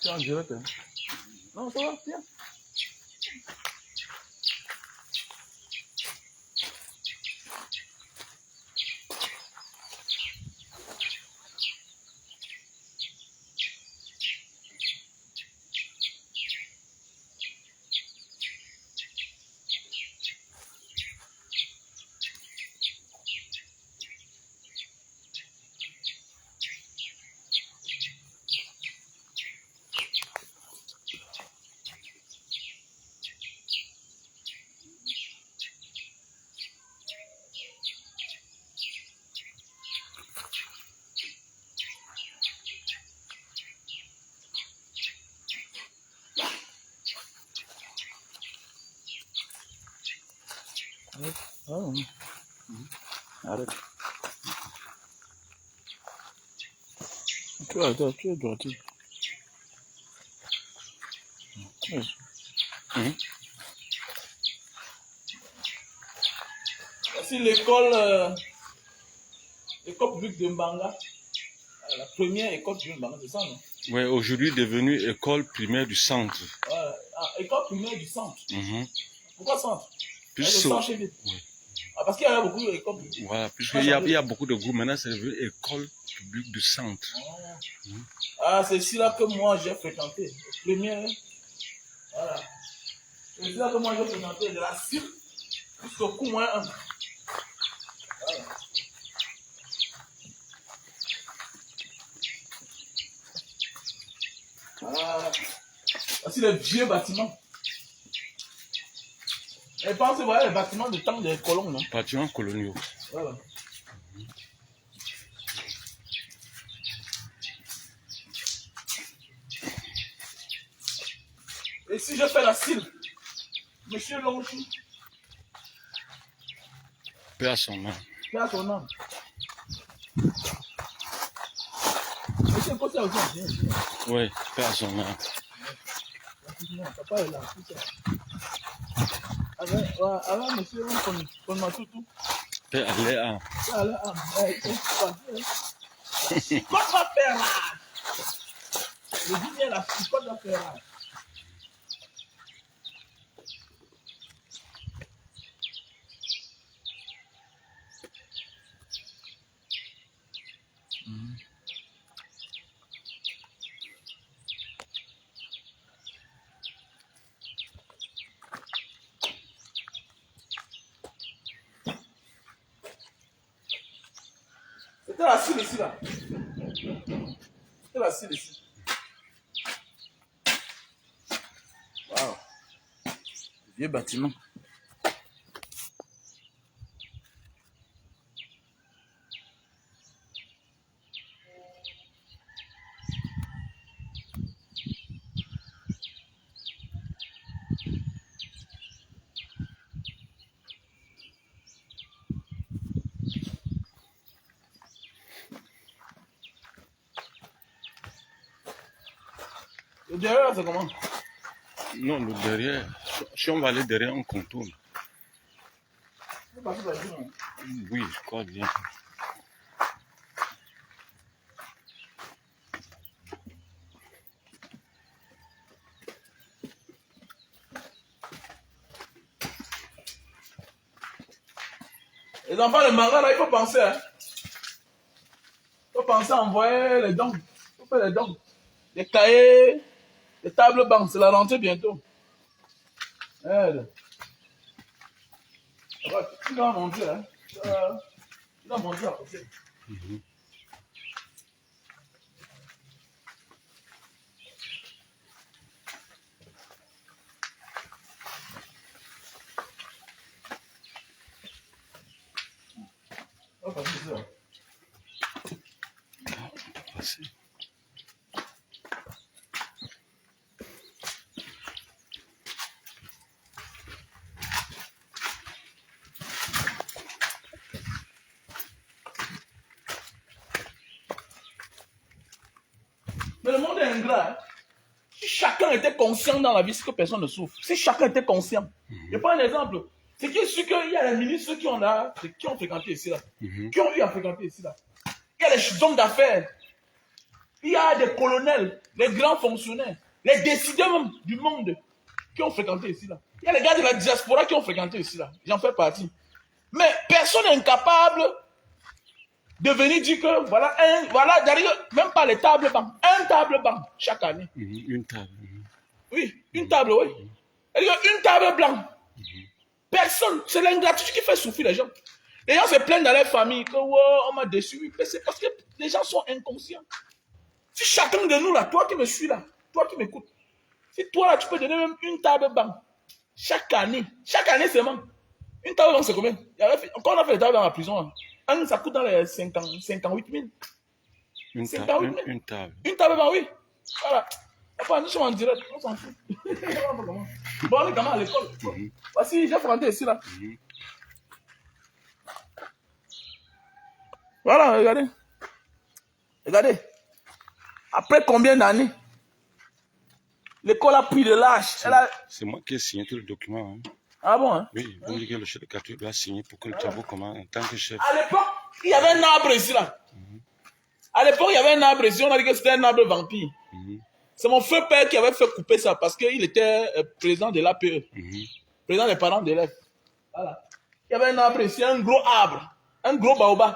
C'est en direct. Hein. Non, ça va, viens. Oh. Arrête. Tu es droitier. Voici l'école publique de Mbanga. La première école publique de Mbanga, c'est ça, non? Oui, aujourd'hui devenue école primaire du centre. École primaire du centre. Pourquoi centre? Plus le centre chez lui. Oui. Parce qu'il y a beaucoup d'écoles publiques. Voilà, puisqu'il y a beaucoup de groupes, maintenant c'est devenu école publique du centre. C'est ici là que moi j'ai fréquenté. Première. Voilà. C'est ici là que moi j'ai fréquenté de la CIR jusqu'au coup moins 1. Voilà. Voici les vieux bâtiments. Et pensez, voilà les bâtiments de temps des colons, non? Bâtiments coloniaux. Voilà. Et si je fais la cire, Monsieur Longchi. Paix à son âme. Paix à son âme. Monsieur Kossé aussi. Oui, paix à son âme. Papa est là. Alors, monsieur, on m'a tout. Paix à l'âme. Paix à l'âme. Quoi va faire là? Je dis bien là, quoi va faire là? C'était la cire ici là. C'était la cire ici. Waouh. Vieux bâtiment. Le derrière, c'est comment? Non, le derrière, si on va aller derrière, on contourne. Oui, je crois bien. Les enfants, le manga là, il faut penser. Hein. Il faut penser à envoyer les dons. Il faut faire les dons. Les cahiers, les tables banques, c'est la rentrée bientôt. Aide. Tu dois manger, hein. Tu dois manger à côté. Mais le monde est ingrat. Si chacun était conscient dans la vie, c'est que personne ne souffre. Si chacun était conscient. Je prends un exemple. C'est qu'il est sûr qu'il y a les ministres qui ont fréquenté ici là. Qui ont eu à fréquenter ici là. Il y a les hommes d'affaires. Il y a des colonels, les grands fonctionnaires, les décideurs même du monde qui ont fréquenté ici là. Il y a les gars de la diaspora qui ont fréquenté ici là. J'en fais partie. Mais personne n'est incapable de venir dire que voilà, derrière, même pas les tables bancs, un table banc chaque année. Une table. Oui, une table, oui. Une table blanche. Personne, c'est l'ingratitude qui fait souffrir les gens. Les gens se plaignent dans leur famille que oh, on m'a déçu. Oui, mais c'est parce que les gens sont inconscients. Si chacun de nous là, toi qui me suis là, toi qui m'écoutes, si toi là tu peux donner même une table banc chaque année c'est même. Une table banc c'est combien? Quand on a fait les tables dans la prison, hein, ça coûte dans les 58 000. Une table. Une table banc, oui. Voilà. Enfin, nous sommes en direct, on s'en fout. Bon, on est quand même à l'école. Voici, j'ai fréquenté ici là. Voilà, regardez. Regardez. Après combien d'années l'école a pris de l'âge. C'est moi qui ai signé tout le document. Hein. Ah bon, hein? Oui, vous me dites que le chef de quartier doit signer pour que le travaux commence en tant que chef. À l'époque, il y avait un arbre ici là. À l'époque, il y avait un arbre ici, on a dit que c'était un arbre vampire. C'est mon feu père qui avait fait couper ça parce qu'il était président de l'APE. Président des parents d'élèves. Voilà. Il y avait un arbre ici, un gros arbre, un gros baobab.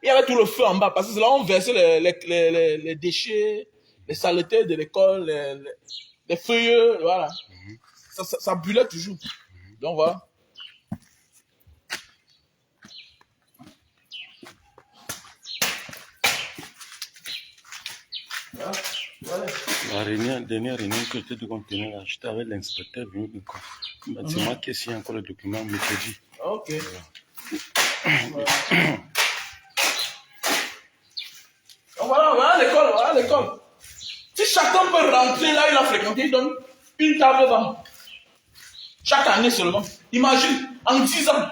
Il y avait tout le feu en bas parce que c'est là où on versait les déchets, les saletés de l'école, les feuilles, voilà. Ça brûlait toujours. Donc voilà. La dernière réunion que j'étais de contenir, j'étais avec l'inspecteur venu de quoi. C'est moi qui ai signé encore le document mercredi. Ok. Voilà l'école. Si chacun peut rentrer là, il a fréquenté, il donne une table banc. Chaque année seulement. Imagine, en 10 ans, ça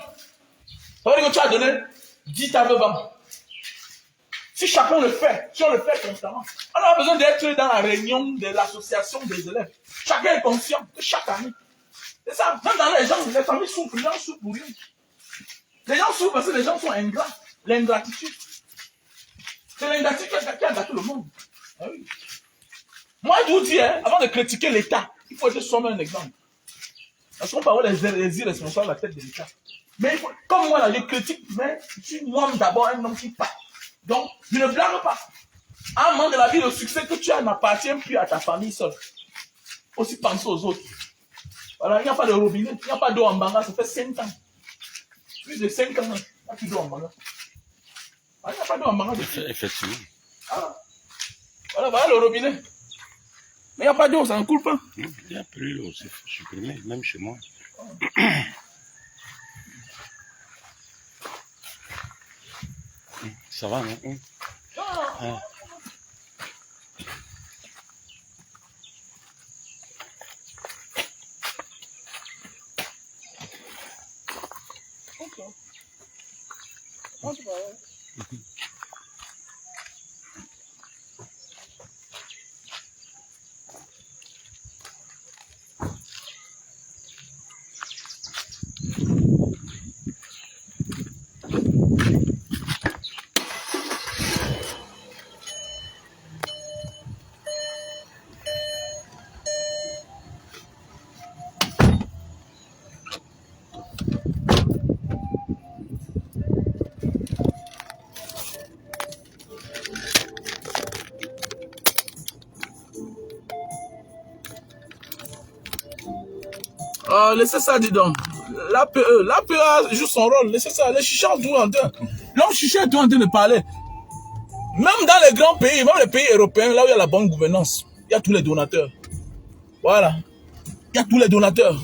veut dire que tu as donné 10 tables banc. Si chacun le fait, si on le fait constamment, on a besoin d'être dans la réunion de l'association des élèves. Chacun est conscient que chaque année. C'est ça, même dans les gens, les familles souffrent, les gens souffrent pour rien. Les gens souffrent parce que les gens sont ingrats. L'ingratitude. C'est l'ingratitude qui a gâté le monde. Ah oui. Moi, je vous dis, hein, avant de critiquer l'État, il faut être soi-même un exemple. Parce qu'on peut avoir les irresponsables à la tête de l'État. Mais comme moi, là, je critique, mais je suis moi d'abord un homme qui parle. Donc, je ne blâme pas. À un moment de la vie, le succès que tu as n'appartient plus à ta famille seule. Aussi penser aux autres. Voilà, il n'y a pas de robinet, il n'y a pas d'eau en Banga, ça fait 5 ans. Plus de 5 ans, il n'y a plus d'eau en Banga. Il n'y a pas d'eau en Banga. Effectivement. Voilà le robinet. Mais il n'y a pas d'eau, ça ne coule pas. Il n'y a plus d'eau, c'est supprimé, même chez moi. Ça va, non? Ah. Laissez ça, dis donc. L'APE joue son rôle. Laissez ça. Les chichas sont en train. L'homme chicha est en train de parler. Même dans les grands pays, même les pays européens, là où il y a la bonne gouvernance, il y a tous les donateurs. Voilà. Il y a tous les donateurs.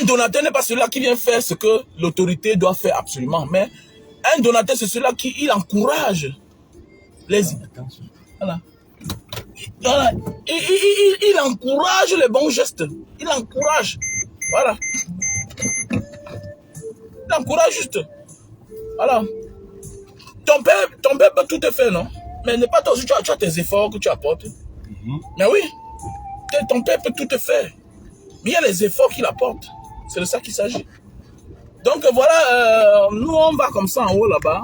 Un donateur n'est pas celui-là qui vient faire ce que l'autorité doit faire absolument. Mais un donateur, c'est celui-là qui il encourage les... Voilà. Voilà. Il encourage les bons gestes. Il encourage. Voilà. Il encourage juste. Voilà. Ton père peut tout te faire, non? Mais n'est pas toi aussi, tu as tes efforts que tu apportes. Mais oui. Ton père peut tout te faire. Mais il y a les efforts qu'il apporte. C'est de ça qu'il s'agit. Donc voilà, nous on va comme ça en haut là-bas.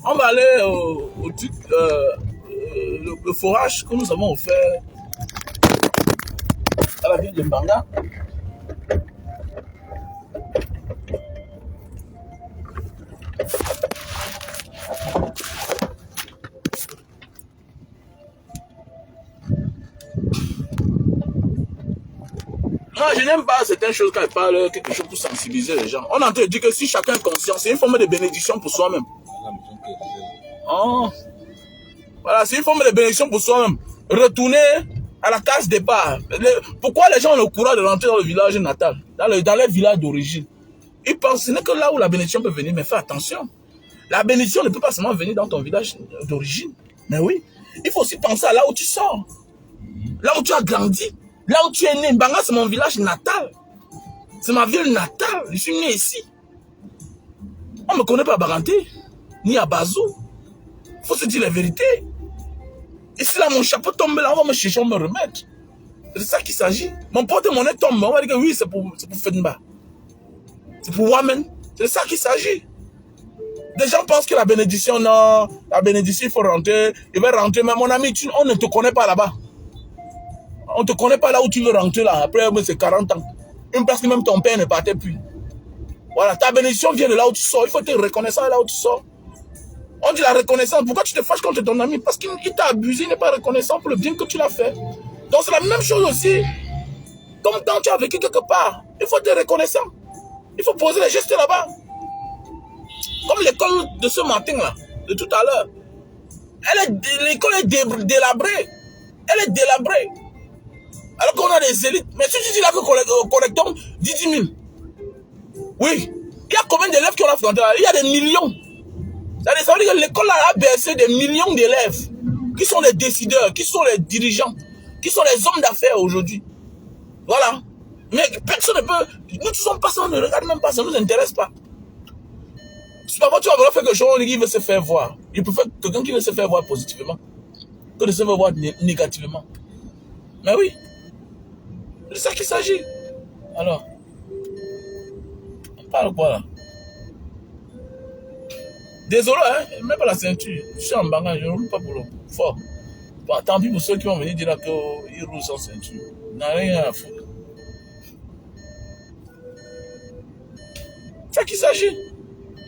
On va aller au truc, le forage que nous avons offert à la ville de Mbanga. Moi, je n'aime pas certaines choses quand ils parlent quelque chose pour sensibiliser les gens. On est en train de dire que si chacun est conscient, c'est une forme de bénédiction pour soi-même. Oh. Voilà, c'est une forme de bénédiction pour soi-même. Retourner à la case départ. Pourquoi les gens ont le courage de rentrer dans le village natal, dans leur village d'origine? Ils pensent ce n'est que là où la bénédiction peut venir, mais fais attention. La bénédiction ne peut pas seulement venir dans ton village d'origine. Mais oui, il faut aussi penser à là où tu sors. Là où tu as grandi. Là où tu es né. Mbanga, c'est mon village natal. C'est ma ville natale. Je suis né ici. On ne me connaît pas à Baranté, ni à Bazou. Il faut se dire la vérité. Et si là, mon chapeau tombe là, on va me chercher, on va me remettre. C'est de ça qu'il s'agit. Mon porte-monnaie tombe, on va dire que oui, c'est pour Fenba. C'est pour Wamen. C'est de ça qu'il s'agit. Des gens pensent que la bénédiction, non, la bénédiction, il faut rentrer, il va rentrer. Mais mon ami, on ne te connaît pas là-bas. On ne te connaît pas là où tu veux rentrer là. Après, c'est 40 ans. Une place que même ton père ne partait plus. Voilà, ta bénédiction vient de là où tu sors. Il faut être reconnaissant là où tu sors. On dit la reconnaissance. Pourquoi tu te fâches contre ton ami? Parce qu'il t'a abusé, il n'est pas reconnaissant pour le bien que tu l'as fait. Donc c'est la même chose aussi. Comme quand tu as vécu quelque part, il faut être reconnaissant. Il faut poser les gestes là-bas. Comme l'école de ce matin-là, de tout à l'heure. L'école est délabrée. Elle est délabrée. Alors qu'on a des élites. Mais si tu dis là que collectons 10 000. Oui. Il y a combien d'élèves qui ont la frontière? Il y a des millions. Ça veut dire que l'école a bercé des millions d'élèves qui sont les décideurs, qui sont les dirigeants, qui sont les hommes d'affaires aujourd'hui. Voilà. Mais personne ne peut... Nous ne sommes pas ça, on ne regarde même pas, ça ne nous intéresse pas. Si parfois tu vas vouloir faire quelque chose qui veut se faire voir. Il préfère quelqu'un qui veut se faire voir positivement que de se faire voir négativement. Mais oui. C'est de ça qu'il s'agit. Alors, on parle quoi là? Désolé, hein, même pas la ceinture. Je suis en Mbanga, je ne roule pas pour l'eau. Fort. Bon, tant pis pour ceux qui vont venir dire qu'ils roulent sans ceinture. Il n'y a rien à foutre. C'est ça qu'il s'agit.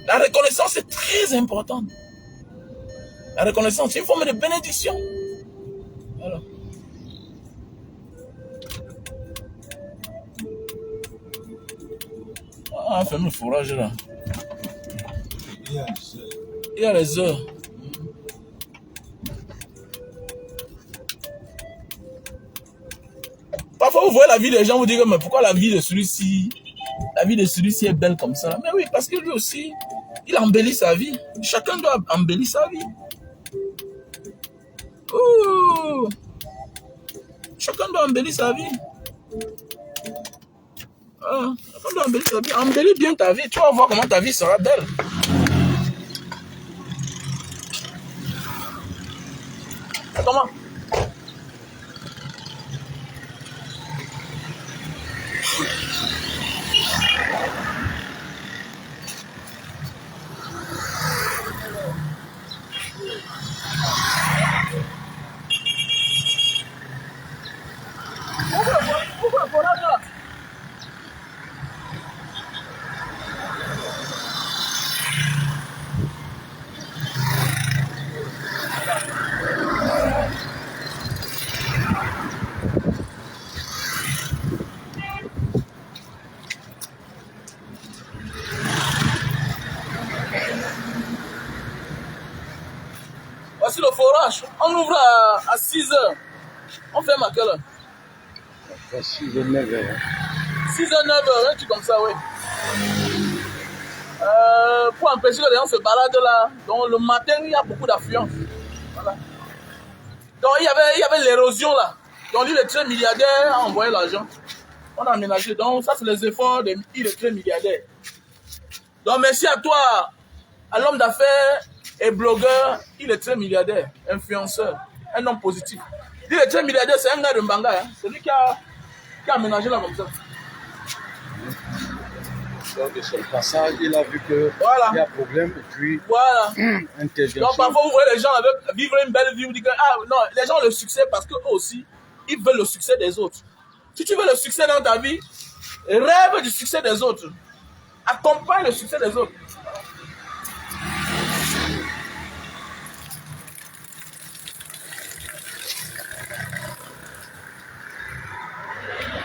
La reconnaissance est très importante. La reconnaissance, c'est une forme de bénédiction. Voilà. Ah, on fait le fourrage là. Il y a les heures. Parfois, vous voyez la vie des gens, vous dites, mais pourquoi la vie de celui-ci est belle comme ça? Mais oui, parce que lui aussi, il embellit sa vie. Chacun doit embellir sa vie. Oh. Chacun doit embellir sa vie. Ah, chacun doit embellir sa vie. Embellis bien ta vie. Tu vas voir comment ta vie sera belle. Comment? Pourquoi forage là? Voici le forage. On ouvre à 6 h. On ferme à quelle heure? 6 h 9 h. 6 h 9 h, un truc comme ça, oui. Pour empêcher que les gens se baladent là. Donc le matin, il y a beaucoup d'affluence. Voilà. Donc il y avait l'érosion là. Donc lui, le très milliardaire a envoyé l'argent. On a aménagé. Donc ça, c'est les efforts de il est très milliardaire. Donc merci à toi, à l'homme d'affaires et blogueur, il est très milliardaire, influenceur, un homme positif. Il est très milliardaire, c'est un gars de Mbanga. Hein. C'est lui qui a aménagé là comme ça. Donc, de son passage, il a vu qu'il Voilà. y a problème et puis Voilà. intervention. Donc parfois vous voyez les gens avec vivre une belle vie, vous dites que ah non, les gens ont le succès parce qu'eux aussi, ils veulent le succès des autres. Si tu veux le succès dans ta vie, rêve du succès des autres. Accompagne le succès des autres.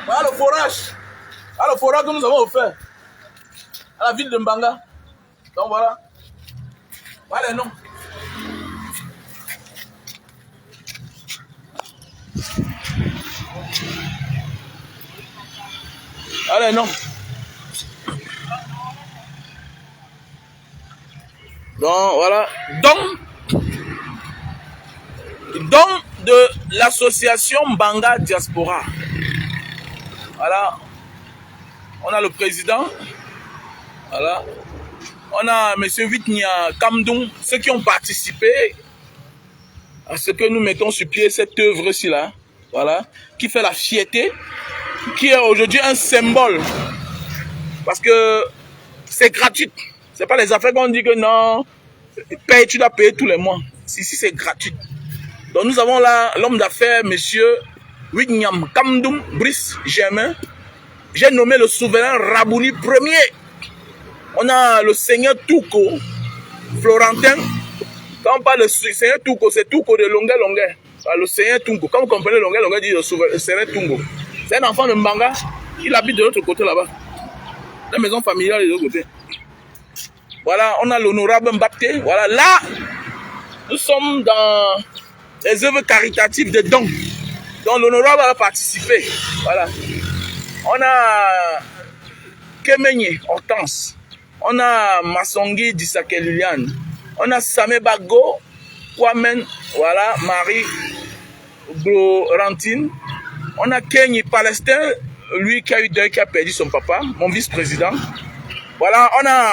Voilà le forage. Voilà le forage que nous avons offert à la ville de Mbanga. Donc voilà. Voilà les noms. Voilà les noms. Donc voilà. Donc de l'association Mbanga Diaspora. Voilà. On a le président. Voilà. On a M. Witnia Kamdoum, ceux qui ont participé à ce que nous mettons sur pied cette œuvre-ci là. Voilà. Qui fait la fierté. Qui est aujourd'hui un symbole. Parce que c'est gratuit. C'est pas les affaires qu'on dit que non, paye, tu dois payer tous les mois. Ici, c'est gratuit. Donc nous avons là l'homme d'affaires, monsieur Wignyam Kamdoum Brice Germain. J'ai nommé le souverain Rabouli Ier. On a le seigneur Touko, Florentin. Quand on parle de seigneur Touko, c'est Touko de longueur. Le seigneur Touko. Quand vous comprenez longueur, dit le seigneur Touko. C'est un enfant de Mbanga. Il habite de l'autre côté là-bas. La maison familiale est de l'autre côté. Voilà, on a l'honorable Mbappé. Voilà, là, nous sommes dans les œuvres caritatives de dons. Donc l'honorable a participé. Voilà. On a Kemenye Hortense. On a Massongi Disake Liliane. On a Samé Bago, Kwamen, voilà, Marie Glorantine. On a Kenny Palestin, lui qui a eu deuil, qui a perdu son papa, mon vice-président. Voilà, on a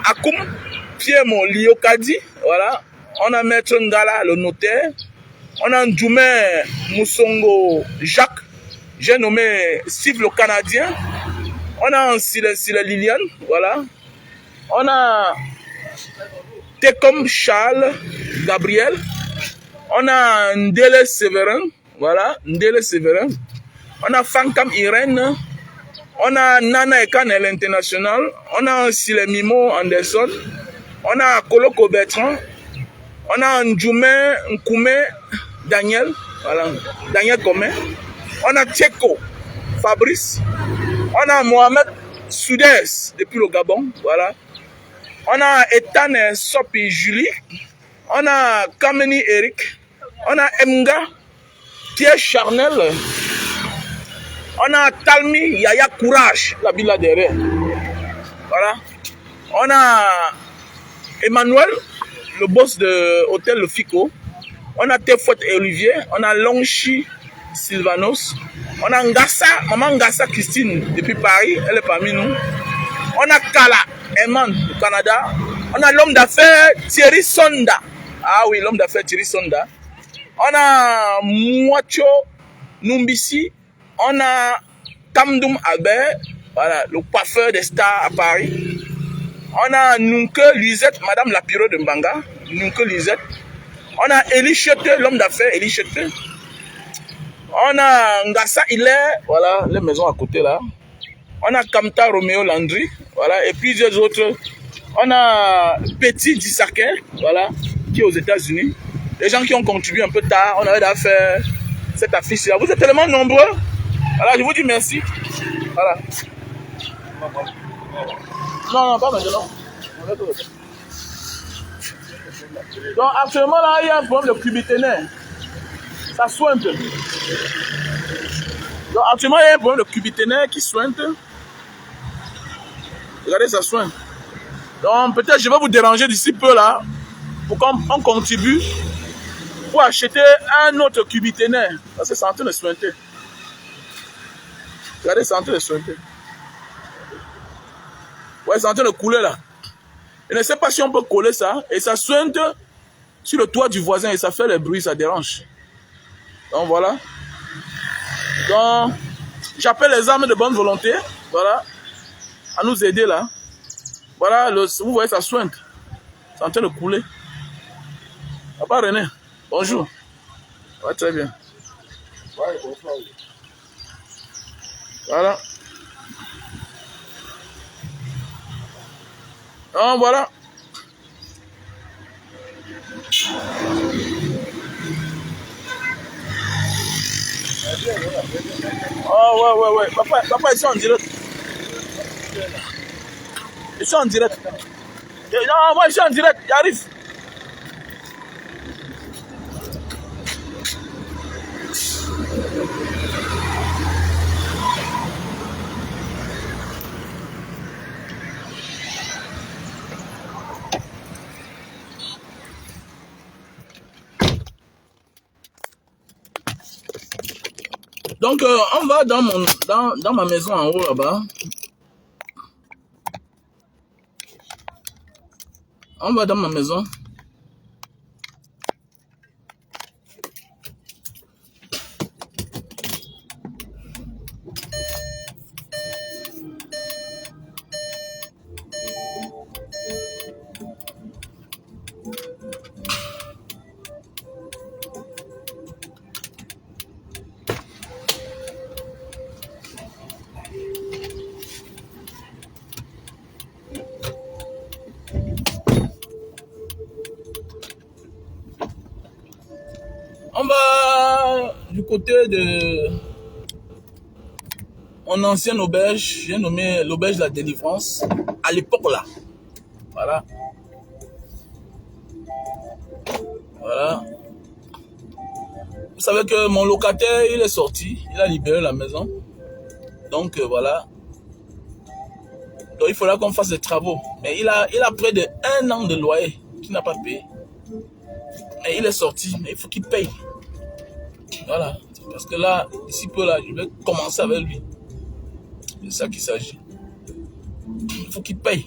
Akoum, Pierre Liokadi, voilà. On a Maître Ngala, le notaire. On a Ndjoumé Moussongo Jacques, j'ai nommé Steve le Canadien. On a Sile Liliane, voilà. On a Tekom Charles Gabriel. On a Ndele Séverin, voilà, Ndele Séverin. On a Fankam Irène. On a Nana Ekanel International. On a Sile Mimo Anderson. On a Koloko Bertrand. On a Ndjoumé Nkoume Daniel, voilà, Daniel Comé. On a Tcheko Fabrice. On a Mohamed Soudès depuis le Gabon, voilà. On a Ethan Sopi Julie. On a Kameni Eric. On a Emga Pierre Charnel. On a Talmi Yaya Courage, la ville là derrière. Voilà. On a Emmanuel, le boss de Hôtel Le Fico. On a Tefot et Olivier. On a Longchi Sylvanos. On a Ngassa, maman Ngassa Christine depuis Paris, elle est parmi nous. On a Kala Eman du Canada. On a l'homme d'affaires Thierry Sonda. Ah oui, l'homme d'affaires Thierry Sonda. On a Mouacho Numbisi. On a Kamdoum Albert, voilà, le coiffeur des stars à Paris. On a Nunke Lisette, Madame Lapiro de Mbanga. Nunke Lisette. On a Eli Chete, l'homme d'affaires Eli Chete. On a Ngassa Hilaire, voilà, les maisons à côté là. On a Kamta Romeo Landry, voilà, et plusieurs autres. On a Petit Disake, voilà, qui est aux États-Unis. Les gens qui ont contribué un peu tard, on avait d'affaire cette affiche-là. Vous êtes tellement nombreux. Voilà, je vous dis merci. Voilà. Non, pas maintenant. Donc actuellement là, il y a un problème de cubiténaire. Ça sointe. Donc actuellement, il y a un problème de cubiténaire qui sointe. Regardez, ça sointe. Donc peut-être je vais vous déranger d'ici peu là, pour qu'on contribue pour acheter un autre cubiténaire. Parce que c'est en train de sointer. Regardez, c'est en train de sointer. Ouais, c'est en train de couler là. Je ne sais pas si on peut coller ça. Et ça sointe sur le toit du voisin et ça fait le bruit, ça dérange. Donc voilà. Donc, j'appelle les âmes de bonne volonté. Voilà. à nous aider là. Voilà, vous voyez, ça sointe. C'est en train de couler. Papa René, bonjour. Ouais, très bien. Voilà. Donc, voilà. Oh, ouais. Papa, ils sont en direct. Ils sont en direct. Non, moi, je suis en direct. J'arrive. Donc, on va dans ma maison en haut là-bas. On va dans ma maison. On va du côté de mon ancienne auberge. J'ai nommé l'auberge de la délivrance. À l'époque là. Voilà. Voilà. Vous savez que mon locataire, il est sorti. Il a libéré la maison. Donc voilà. Donc il faudra qu'on fasse des travaux. Mais il a près de 1 an de loyer qu'il n'a pas payé. Mais il est sorti. Mais il faut qu'il paye. Voilà. Parce que là, ici peu là, je vais commencer avec lui. C'est ça qu'il s'agit. Il faut qu'il paye.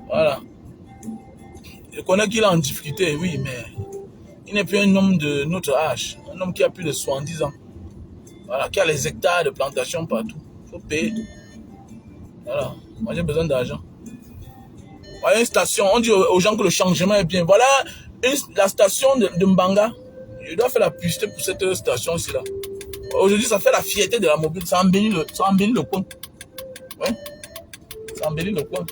Voilà. Je connais qu'il est en difficulté, oui, mais il n'est plus un homme de notre âge. Un homme qui a plus de 70 ans. Voilà, qui a les hectares de plantation partout. Il faut payer. Voilà. Moi, j'ai besoin d'argent. Voilà une station. On dit aux gens que le changement est bien. Voilà la station de Mbanga. Je dois faire la publicité pour cette station ici là. Aujourd'hui, ça fait la fierté de la mobile. Ça embellit le coin. Ouais. Ça embellit le coin.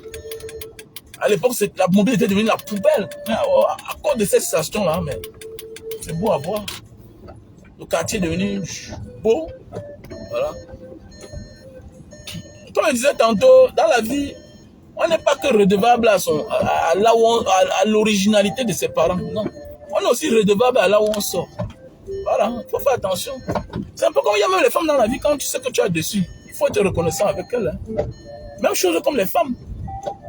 À l'époque, la mobile était devenue la poubelle. Mais à cause de cette station-là, mais c'est beau à voir. Le quartier est devenu beau. Voilà. Comme je disais tantôt, dans la vie, on n'est pas que redevable à l'originalité de ses parents. Non. On est aussi redevable à là où on sort. Voilà, il faut faire attention. C'est un peu comme il y a même les femmes dans la vie, quand tu sais que tu as dessus, il faut être reconnaissant avec elles. Hein. Même chose comme les femmes.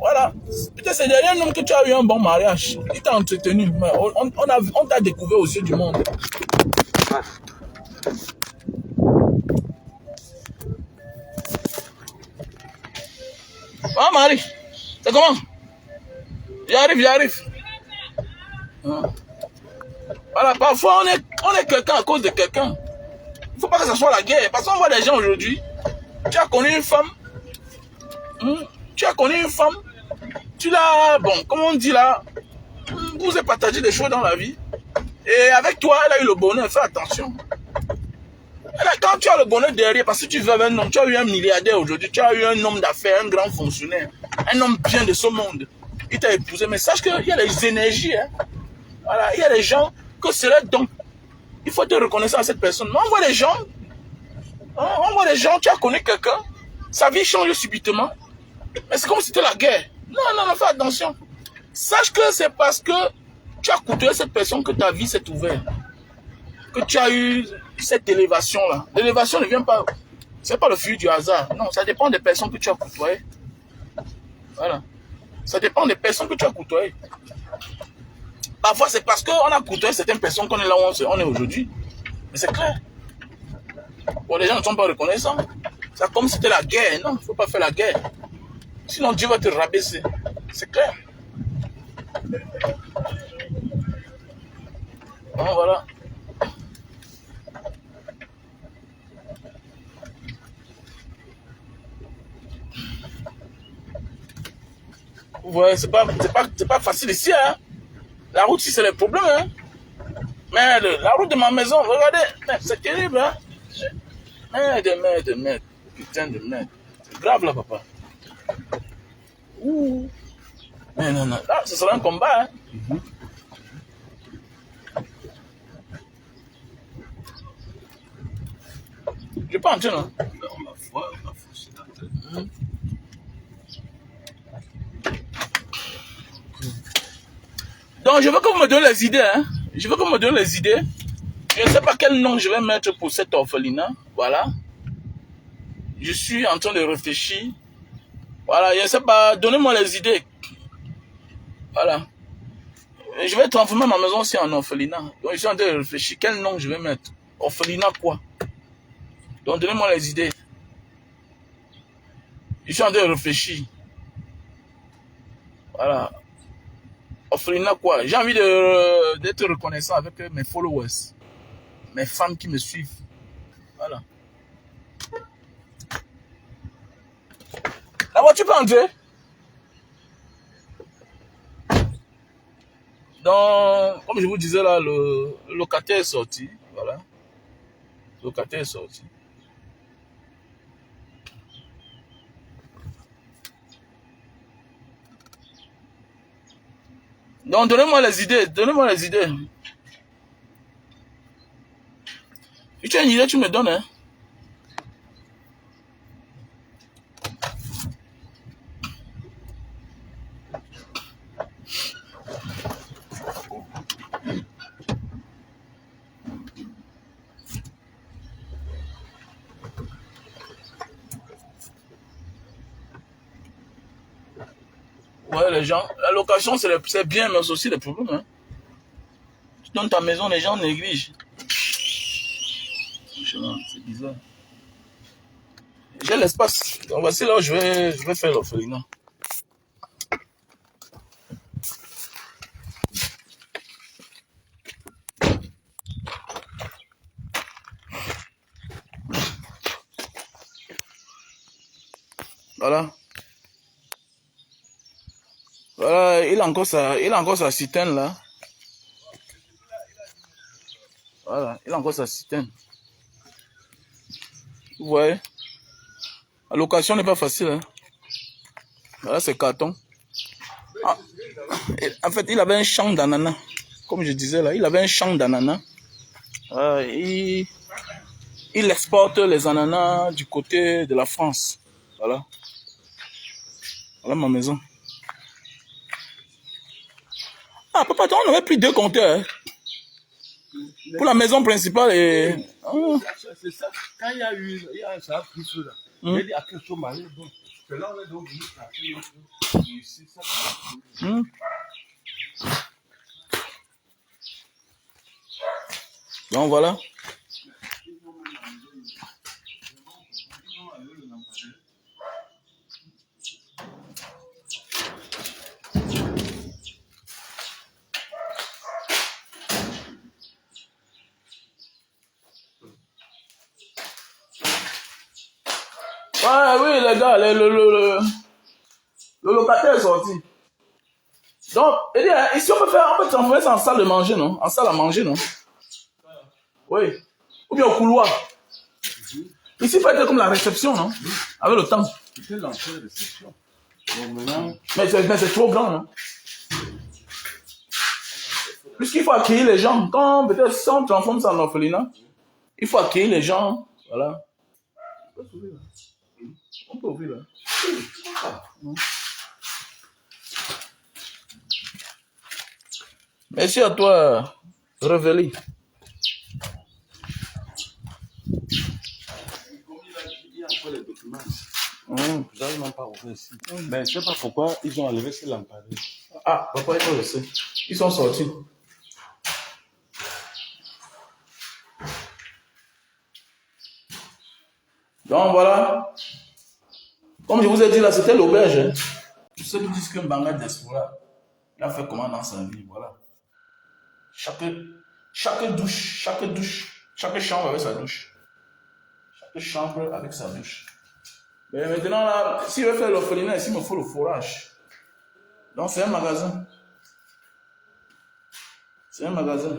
Voilà. Peut-être c'est derrière un homme que tu as eu un bon mariage. Il t'a entretenu. Mais on t'a découvert aux yeux du monde. Ah, Marie, c'est comment? J'arrive. Voilà, parfois on est quelqu'un à cause de quelqu'un. Il ne faut pas que ça soit la guerre. Parce qu'on voit des gens aujourd'hui. Tu as connu une femme. Tu l'as, bon, comme on dit là, vous avez partagé des choses dans la vie. Et avec toi, elle a eu le bonheur. Fais attention. Quand tu as le bonheur derrière, parce que tu veux un homme, tu as eu un milliardaire aujourd'hui, tu as eu un homme d'affaires, un grand fonctionnaire, un homme bien de ce monde. Il t'a épousé, mais sache qu'il y a des énergies. Hein. Voilà, il y a des gens que c'est leur don. Il faut te reconnaître à cette personne. Mais on voit des gens, tu as connu quelqu'un, sa vie change subitement. Mais c'est comme si c'était la guerre. Non, fais attention. Sache que c'est parce que tu as côtoyé cette personne que ta vie s'est ouverte. Que tu as eu cette élévation-là. L'élévation ne vient pas... C'est pas le fruit du hasard. Non, ça dépend des personnes que tu as côtoyées. Voilà. Ça dépend des personnes que tu as côtoyées. Parfois, c'est parce qu'on a côtoyé certaines personnes qu'on est là où on est aujourd'hui. Mais c'est clair. Bon, les gens ne sont pas reconnaissants. C'est comme si c'était la guerre. Non, il ne faut pas faire la guerre. Sinon, Dieu va te rabaisser. C'est clair. Bon, voilà. Vous voyez, c'est pas facile ici, hein. La route ici, c'est le problème, hein. Mais la route de ma maison, regardez, c'est terrible, hein. Merde. Putain de merde. C'est grave, là, papa. Ouh. Mais non. Là, ce sera un combat, hein. Je peux entrer, non? On la voit, c'est la tête. Donc, je veux que vous me donnez les idées, hein. Je veux que vous me donnez les idées. Je ne sais pas quel nom je vais mettre pour cet orphelinat. Voilà. Je suis en train de réfléchir. Voilà, je ne sais pas. Donnez-moi les idées. Voilà. Je vais transformer ma maison aussi en orphelinat. Donc, je suis en train de réfléchir. Quel nom je vais mettre? Orphelinat quoi? Donc, donnez-moi les idées. Je suis en train de réfléchir. Voilà. Orphelinat quoi? J'ai envie d'être reconnaissant avec mes followers. Mes fans qui me suivent. Voilà. La voiture peut entrer? Donc, comme je vous disais là, le locataire est sorti. Voilà. Le locataire est sorti. Donc, donnez-moi les idées. Donnez-moi les idées. Si tu as une idée, tu me donnes. Hein. Ouais, les gens. La location, c'est bien, mais c'est aussi des problèmes. Hein. Tu donnes ta maison, les gens négligent. C'est bizarre. J'ai l'espace. Donc, voici là où je vais faire l'orphelinat. Voilà. Voilà, il a encore sa citerne là. Voilà, il a encore sa citerne. Vous voyez? La location n'est pas facile. Hein. Voilà, c'est carton. Ah, en fait, il avait un champ d'ananas. Comme je disais là, il avait un champ d'ananas. Il exporte les ananas du côté de la France. Voilà. Voilà ma maison. Ah, papa, on avait pris 2 compteurs. Hein. Pour la maison principale et... C'est ça. Quand ça a pris feu là. Il a dit à quel chose marié. Donc, là, on est donc venu chercher ici. Donc voilà. Ouais, oui, les gars, le locataire est sorti. Donc, ici, on peut transformer ça en salle de manger, non? En salle à manger, non? Oui. Ou bien au couloir. Ici, il peut être comme la réception, non? Avec le temps. C'était l'entrée de réception. Donc maintenant... Mais c'est trop grand, non? Puisqu'il faut accueillir les gens. Quand peut-être si on transforme ça en orphelinat, il faut accueillir les gens. Voilà. On peut ouvrir là. Merci à toi, Révéli. Il y a encore les documents. Vous n'avez même pas ouvert ici. Mais je ne sais pas pourquoi ils ont enlevé ces lampadaires. Ah, papa, il faut le sait. Ils sont sortis. Donc voilà. Comme je vous ai dit là, c'était l'auberge. Hein. Tous ceux qui disent qu'un Banga Diaspora, il a fait comment dans sa vie, voilà. Chaque douche, chaque chambre avec sa douche. Chaque chambre avec sa douche. Mais maintenant là, s'il veut faire l'orphelinat, ici, il me faut le forage. Donc c'est un magasin. C'est un magasin.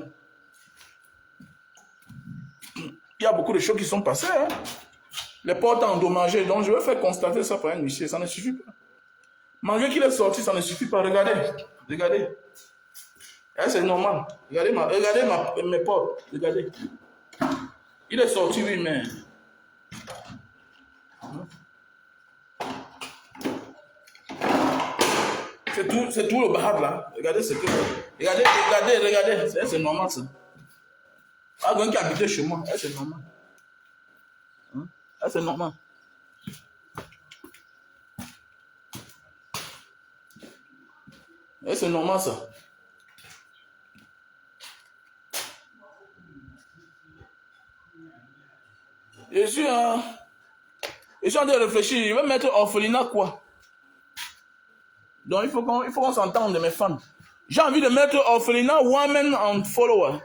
Il y a beaucoup de choses qui sont passées. Hein. Les portes endommagées. Donc je vais faire constater ça par un huissier. Ça ne suffit pas. Malgré qu'il est sorti, ça ne suffit pas. Regardez. Regardez. Eh, c'est normal. Regardez mes portes. Regardez. Il est sorti, oui, mais... C'est tout le bahad là. Regardez ce que... Regardez. C'est normal ça. Ah, quelqu'un qui habitait chez moi. Eh, c'est normal. Hein? Eh, c'est normal. Eh, c'est normal ça. Je suis en train de réfléchir. Je vais mettre orphelinat quoi? Donc il faut qu'on s'entende, mes fans. J'ai envie de mettre orphelinat woman and follower.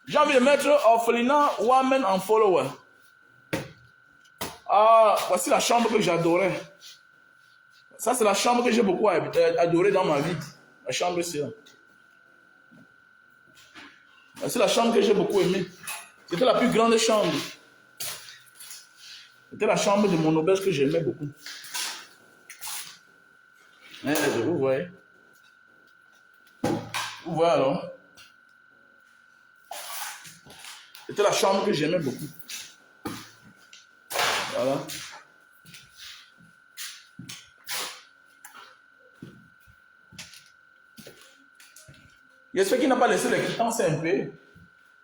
J'ai envie de mettre orphelinat woman and follower. Ah, voici la chambre que j'adorais. Ça, c'est la chambre que j'ai beaucoup adorée dans ma vie. La chambre ici. C'est la chambre que j'ai beaucoup aimée. C'était la plus grande chambre. C'était la chambre de mon auberge que j'aimais beaucoup. Vous voyez. Vous voyez alors. C'était la chambre que j'aimais beaucoup. Voilà. J'espère qu'il n'a pas laissé les quittances un peu.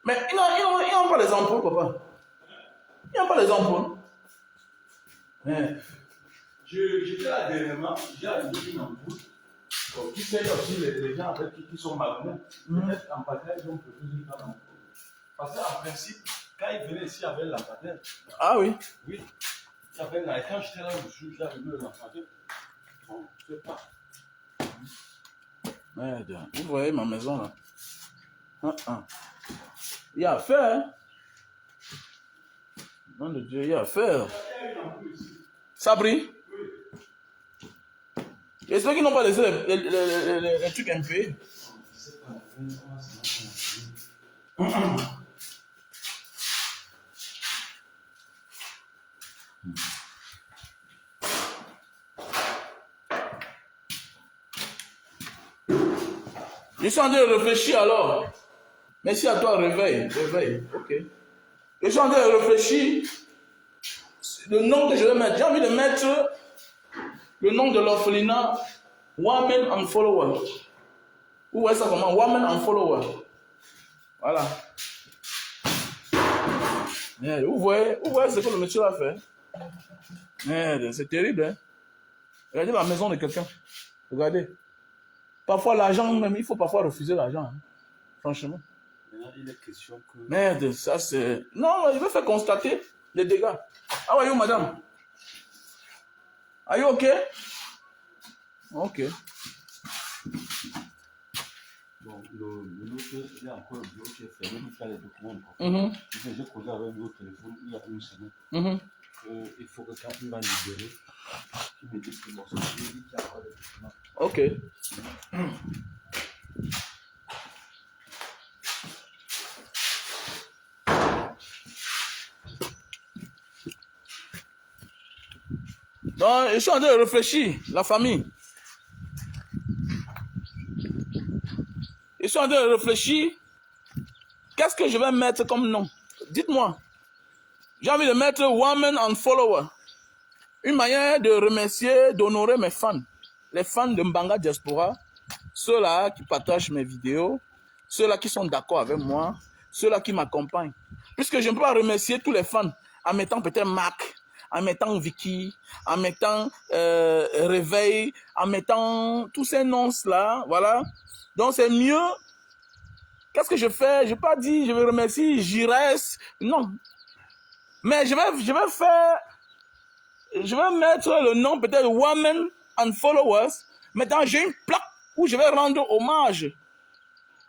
Mais ils n'ont pas les ampoules, papa. Ils n'ont pas les ampoules. J'étais là dernièrement, j'ai allumé une ampoule. Qui sait aussi les gens avec qui sont malhonnêtes. Peut-être en partenaire, ils ont proposé pas l'ampoule. Parce qu'en principe, quand ils venaient ici avec la lampadaire. Ah oui. Oui. Quand j'étais là dessus, j'ai allumé le lampadaire. Bon, je ne sais pas. Merde, vous voyez ma maison là. Il y a à faire. Hein? Nom de Dieu, il y a à faire. Sabri? Oui. J'espère qu'ils n'ont pas laissé les trucs MP. Je suis en train de réfléchir alors. Merci à toi, réveil. Ok. Je suis en train de réfléchir. Le nom que je vais mettre. J'ai envie de mettre le nom de l'orphelinat Woman and Follower. Vous voyez ça comment? Woman and Follower. Voilà. Merde, vous voyez ce que le monsieur a fait? Merde, c'est terrible. Hein? Regardez la maison de quelqu'un. Regardez. Parfois, l'argent, même, il faut parfois refuser l'argent. Hein? Franchement. Maintenant, il est question que... Merde, ça c'est... Non, il veut faire constater les dégâts. How are you, madame? Are you okay? Ok. Bon, le nôtre, il y a encore le bureau qui est fermé, il fait les documents. J'ai causé avec lui au téléphone il y a une semaine. Il faut que quand il va libérer, il me dise que bon, c'est lui qui a encore les documents. Ok. Donc, je suis en train de réfléchir, la famille. Je suis en train de réfléchir. Qu'est-ce que je vais mettre comme nom? Dites-moi. J'ai envie de mettre Woman and Follower. Une manière de remercier, d'honorer mes fans. Les fans de Mbanga Diaspora. Ceux-là qui partagent mes vidéos. Ceux-là qui sont d'accord avec moi. Ceux-là qui m'accompagnent. Puisque je ne peux pas remercier tous les fans en mettant peut-être Mac, en mettant Vicky, en mettant Réveil, en mettant tous ces noms-là. Voilà. Donc c'est mieux. Qu'est-ce que je fais? Je n'ai pas dit je vais remercier Jires. Non. Mais je vais mettre le nom peut-être Women and Followers. Maintenant, j'ai une plaque où je vais rendre hommage.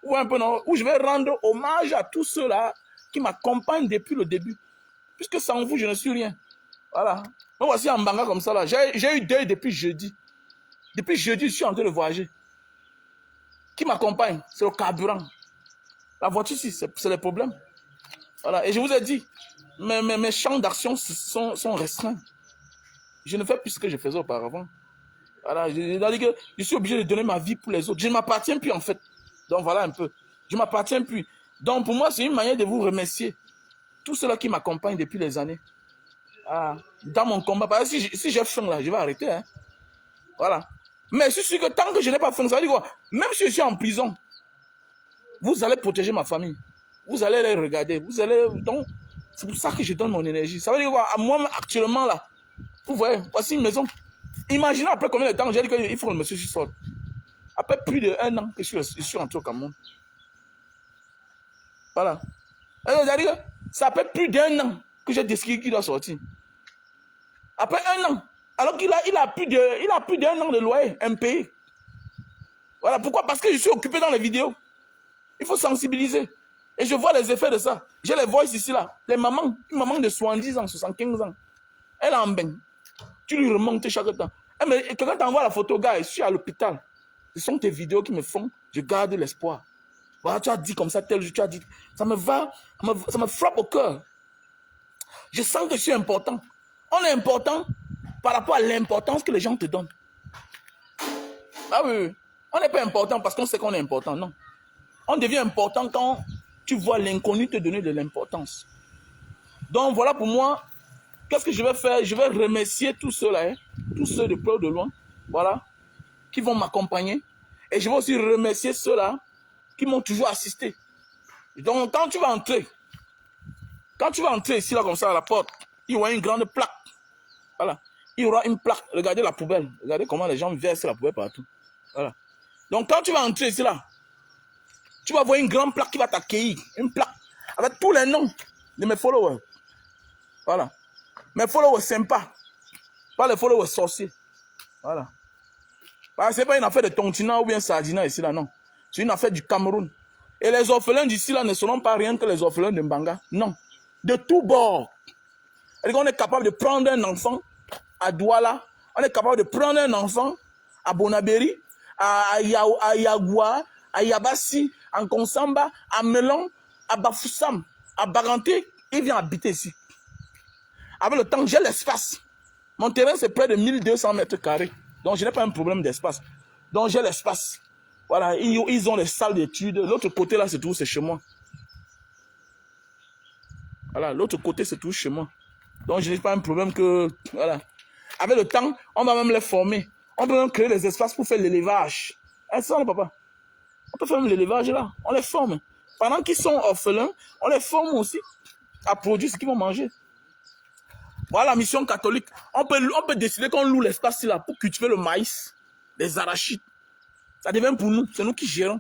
Ou un peu non, où je vais rendre hommage à tous ceux-là qui m'accompagnent depuis le début. Puisque sans vous, je ne suis rien. Voilà. Me voici en Banga comme ça là. J'ai eu deuil depuis jeudi. Depuis jeudi, je suis en train de voyager. Qui m'accompagne? C'est le carburant. La voiture, c'est le problème. Voilà. Et je vous ai dit, mes champs d'action sont restreints. Je ne fais plus ce que je faisais auparavant. Voilà. C'est-à-dire que je suis obligé de donner ma vie pour les autres. Je ne m'appartiens plus en fait. Donc voilà un peu. Je ne m'appartiens plus. Donc pour moi, c'est une manière de vous remercier. Tous ceux-là qui m'accompagnent depuis des années. Ah, dans mon combat. Parce que si j'ai faim là, je vais arrêter. Hein. Voilà. Mais je suis sûr que tant que je n'ai pas faim, ça veut dire quoi? Même si je suis en prison, vous allez protéger ma famille. Vous allez les regarder. Vous allez. Donc, c'est pour ça que je donne mon énergie. Ça veut dire quoi? À moi, actuellement là, vous voyez, voici une maison. Imaginez après combien de temps j'ai dit qu'il faut que le monsieur sorte. Après plus d'1 an que je suis rentré au Cameroun. Voilà. C'est-à-dire que ça fait plus d'1 an que j'ai décidé qu'il doit sortir. Après 1 an. Alors qu'il a plus d'1 an de loyer impayé. Voilà. Pourquoi? Parce que je suis occupé dans les vidéos. Il faut sensibiliser. Et je vois les effets de ça. J'ai les voices ici là. Les mamans, une maman de 70 ans, 75 ans. Elle est en bain. Tu lui remontes chaque temps. Mais quelqu'un t'envoie la photo, gars, je suis à l'hôpital. Ce sont tes vidéos qui me font, je garde l'espoir. Voilà, tu as dit comme ça, tel jour, tu as dit. Ça me frappe au cœur. Je sens que je suis important. On est important par rapport à l'importance que les gens te donnent. Ah oui. On n'est pas important parce qu'on sait qu'on est important, non. On devient important quand tu vois l'inconnu te donner de l'importance. Donc voilà pour moi, qu'est-ce que je vais faire? Je vais remercier tous ceux-là, hein, tous ceux de près ou de loin, voilà, qui vont m'accompagner. Et je vais aussi remercier ceux-là qui m'ont toujours assisté. Donc quand tu vas entrer ici, là, comme ça, à la porte, il y aura une grande plaque. Voilà. Il y aura une plaque. Regardez la poubelle. Regardez comment les gens versent la poubelle partout. Voilà. Donc quand tu vas entrer ici, là, tu vas voir une grande plaque qui va t'accueillir. Une plaque avec tous les noms de mes followers. Voilà. Mes followers sympas. Pas les followers sorciers. Voilà. Ce n'est pas une affaire de Tontina ou bien Sardina ici, là, non. C'est une affaire du Cameroun. Et les orphelins d'ici, là, ne seront pas rien que les orphelins de Mbanga. Non. De tous bords. On est capable de prendre un enfant à Douala. On est capable de prendre un enfant à Bonaberi, à Yagua, à Yabassi, à Konsamba, à Melon, à Bafoussam, à Baranté. Il vient habiter ici. Avec le temps, j'ai l'espace. Mon terrain, c'est près de 1200 mètres carrés. Donc, je n'ai pas un problème d'espace. Donc, j'ai l'espace. Voilà, ils ont les salles d'études. L'autre côté, là, c'est tout, c'est chez moi. Voilà, l'autre côté, c'est tout chez moi. Donc, je n'ai pas un problème que... Voilà. Avec le temps, on va même les former. On peut même créer des espaces pour faire l'élevage. Ça, le papa. On peut faire même l'élevage, là. On les forme. Pendant qu'ils sont orphelins, on les forme aussi à produire ce qu'ils vont manger. Voilà la mission catholique. On peut décider qu'on loue l'espace là pour cultiver le maïs, les arachides. Ça devient pour nous. C'est nous qui gérons.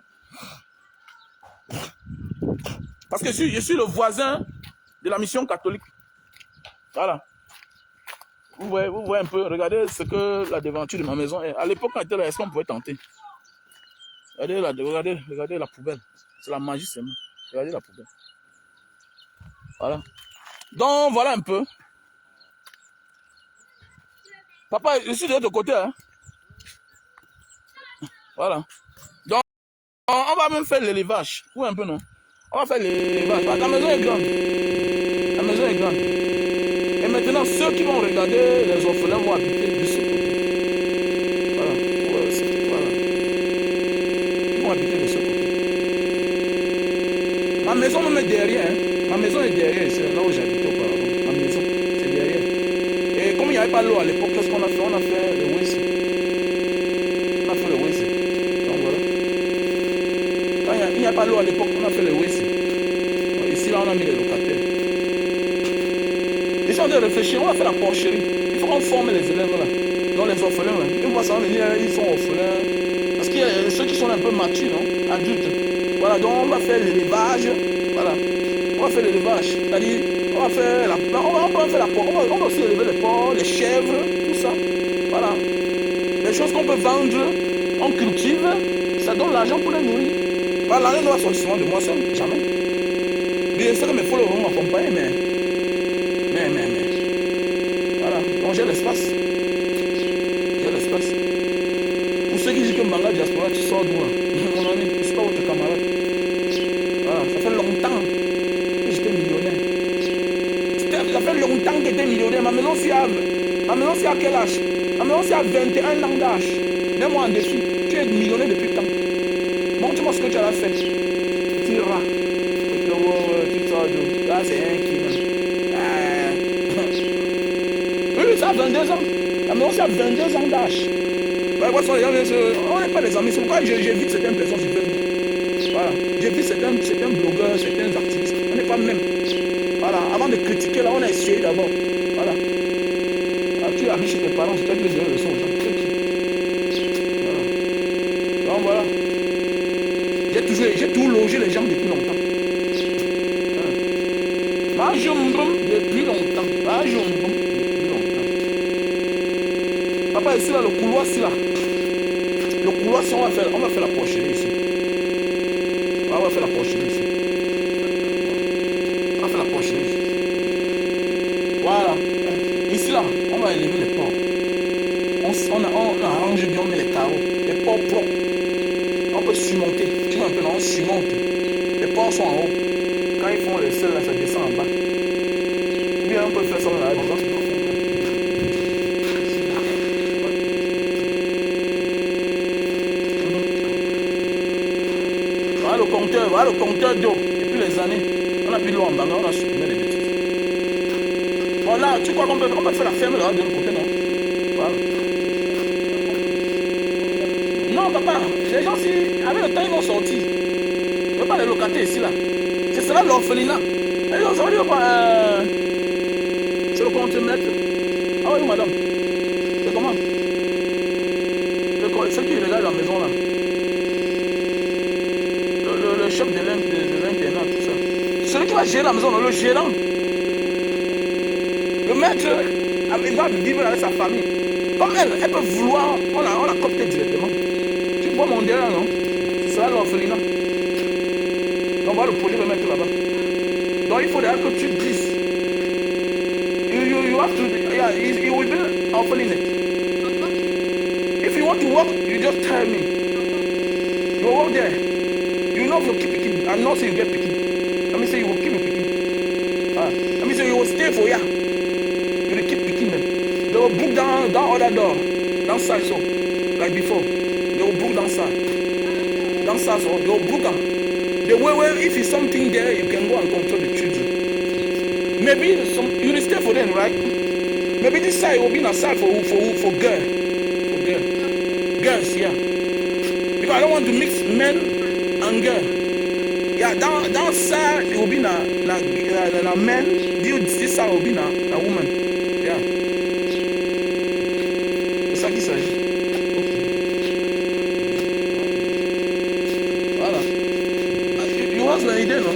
Parce que je suis le voisin de la mission catholique. Voilà. Vous voyez un peu. Regardez ce que la devanture de ma maison est. À l'époque, quand elle était là, est-ce qu'on pouvait tenter? Regardez la poubelle. C'est la magie seulement. Regardez la poubelle. Voilà. Donc, voilà un peu. Papa, je suis de l'autre côté. Hein? Voilà. Donc, on va même faire l'élevage. Oui, un peu, non? On va faire l'élevage. La maison est grande. La maison est grande. Et maintenant, ceux qui vont regarder les orphelins vont habiter de ce côté. Voilà. Voilà. Ils vont habiter de ce côté. Ma maison même est derrière. Hein? Ma maison est derrière. C'est là où j'habitais auparavant. Ma maison, c'est derrière. Et comme il n'y avait pas l'eau à l'époque, qu'est-ce qu'on a fait? On a fait le WC. On a fait le WC. Donc voilà. Quand il n'y a pas l'eau à l'époque, on a fait le WC. Ici, là, on a mis les locataires. Ils sont en train de réfléchir, on va faire la porcherie. Il faut qu'on forme les élèves là. Donc les orphelins là. Ils vont s'en venir, ils sont orphelins. Parce qu'il y a ceux qui sont un peu matures, non? Adultes. Voilà, donc on va faire l'élevage. Voilà. On va faire l'élevage. C'est-à-dire, on va faire la. On va faire la porc. On va aussi élever les porcs, les chèvres, tout ça. Voilà. Les choses qu'on peut vendre, on cultive, ça donne l'argent pour les nourrir. Voilà, l'année ne va sortir souvent de moi seul, jamais. Bien sûr que mes followers vont m'accompagner, mais. Voilà. l'espace. Il y a l'espace. Pour ceux qui disent que Manga Diaspora, tu sors d'où là? Mon ami, je ne suis pas votre camarade. Voilà, ça fait longtemps que j'étais millionnaire. Ça fait longtemps que j'étais millionnaire. Ma maison, c'est à quel âge? Ma maison, c'est à 21 ans d'âge. Mets-moi en défi. Tu es millionnaire depuis quand? Montre-moi ce que tu as fait. Tu ras. Tu sors d'où? Là, c'est un qui même. Oui, ça a 22 ans. La maison, c'est à 22 ans d'âge. Ouais, on n'est pas des amis. C'est pourquoi j'évite certaines personnes sur Facebook. Voilà. J'évite certains blogueurs, certains activistes. On n'est pas même. Voilà. Avant de critiquer, là, on a essayé d'abord. Voilà. Ah, tu habites chez tes parents, c'est toi qui les donnes le son aux gens. Voilà. Donc voilà. J'ai tout logé les gens depuis longtemps. Depuis longtemps. Papa, ici là, le couloir, ici là. Le couloir, si on va faire la porcherie ici. On va faire la porcherie ici. On va faire la porcherie ici. Voilà. Ici là, on va élever les porcs. On arrange bien, on met les carreaux. Les porcs propres. On peut surmonter. Tu vois un peu, non, on surmonte. Les porcs sont en haut. Quand ils font les seuls, là, ça descend en bas. Ou bien on peut faire ça dans la maison. Voilà le compteur d'eau. Depuis les années, on n'a plus de l'eau en Banga, on a supprimé les bêtises. Bon là, tu crois qu'on peut faire la ferme là de l'autre côté, non? Voilà. Non, papa, les gens, avec le temps, ils vont sortir. Je ne veux pas les locataires ici, là. Ce sera l'orphelinat. Ça veut dire quoi? C'est le compte maître. Ah oui, madame. C'est comment? Ceux qui regardent la maison, là. Le chef de l'internat, tout ça. Celui qui va gérer la maison, le gérant. Le maître, il va vivre avec sa famille. Comme elle peut vouloir, on la copté directement. Tu vois mon derrière, non? C'est ça l'orphelinat. On va le projet le mettre là-bas. Donc il faudra que tu dises. You have to, yeah, it will be orphanage. If you want to work, you just tell me. You work there. You know if you keep picking. I'm not saying you get picking. Let me say you will keep picking. Let me say you will stay for ya. You will keep picking them. They will book down other door. Downside so. Like before. They will book downside. Downside so. They will book them. The way if it's something there, you can go and control the children. Maybe you will stay for them, right? Maybe this side will be a side for girls. For girls, yeah. Because I don't want to mix men and girls. Yeah, down side it will be a man. This side will be a woman. Yeah. C'est ça qu'il s'agit. Voilà. You have an idée, non?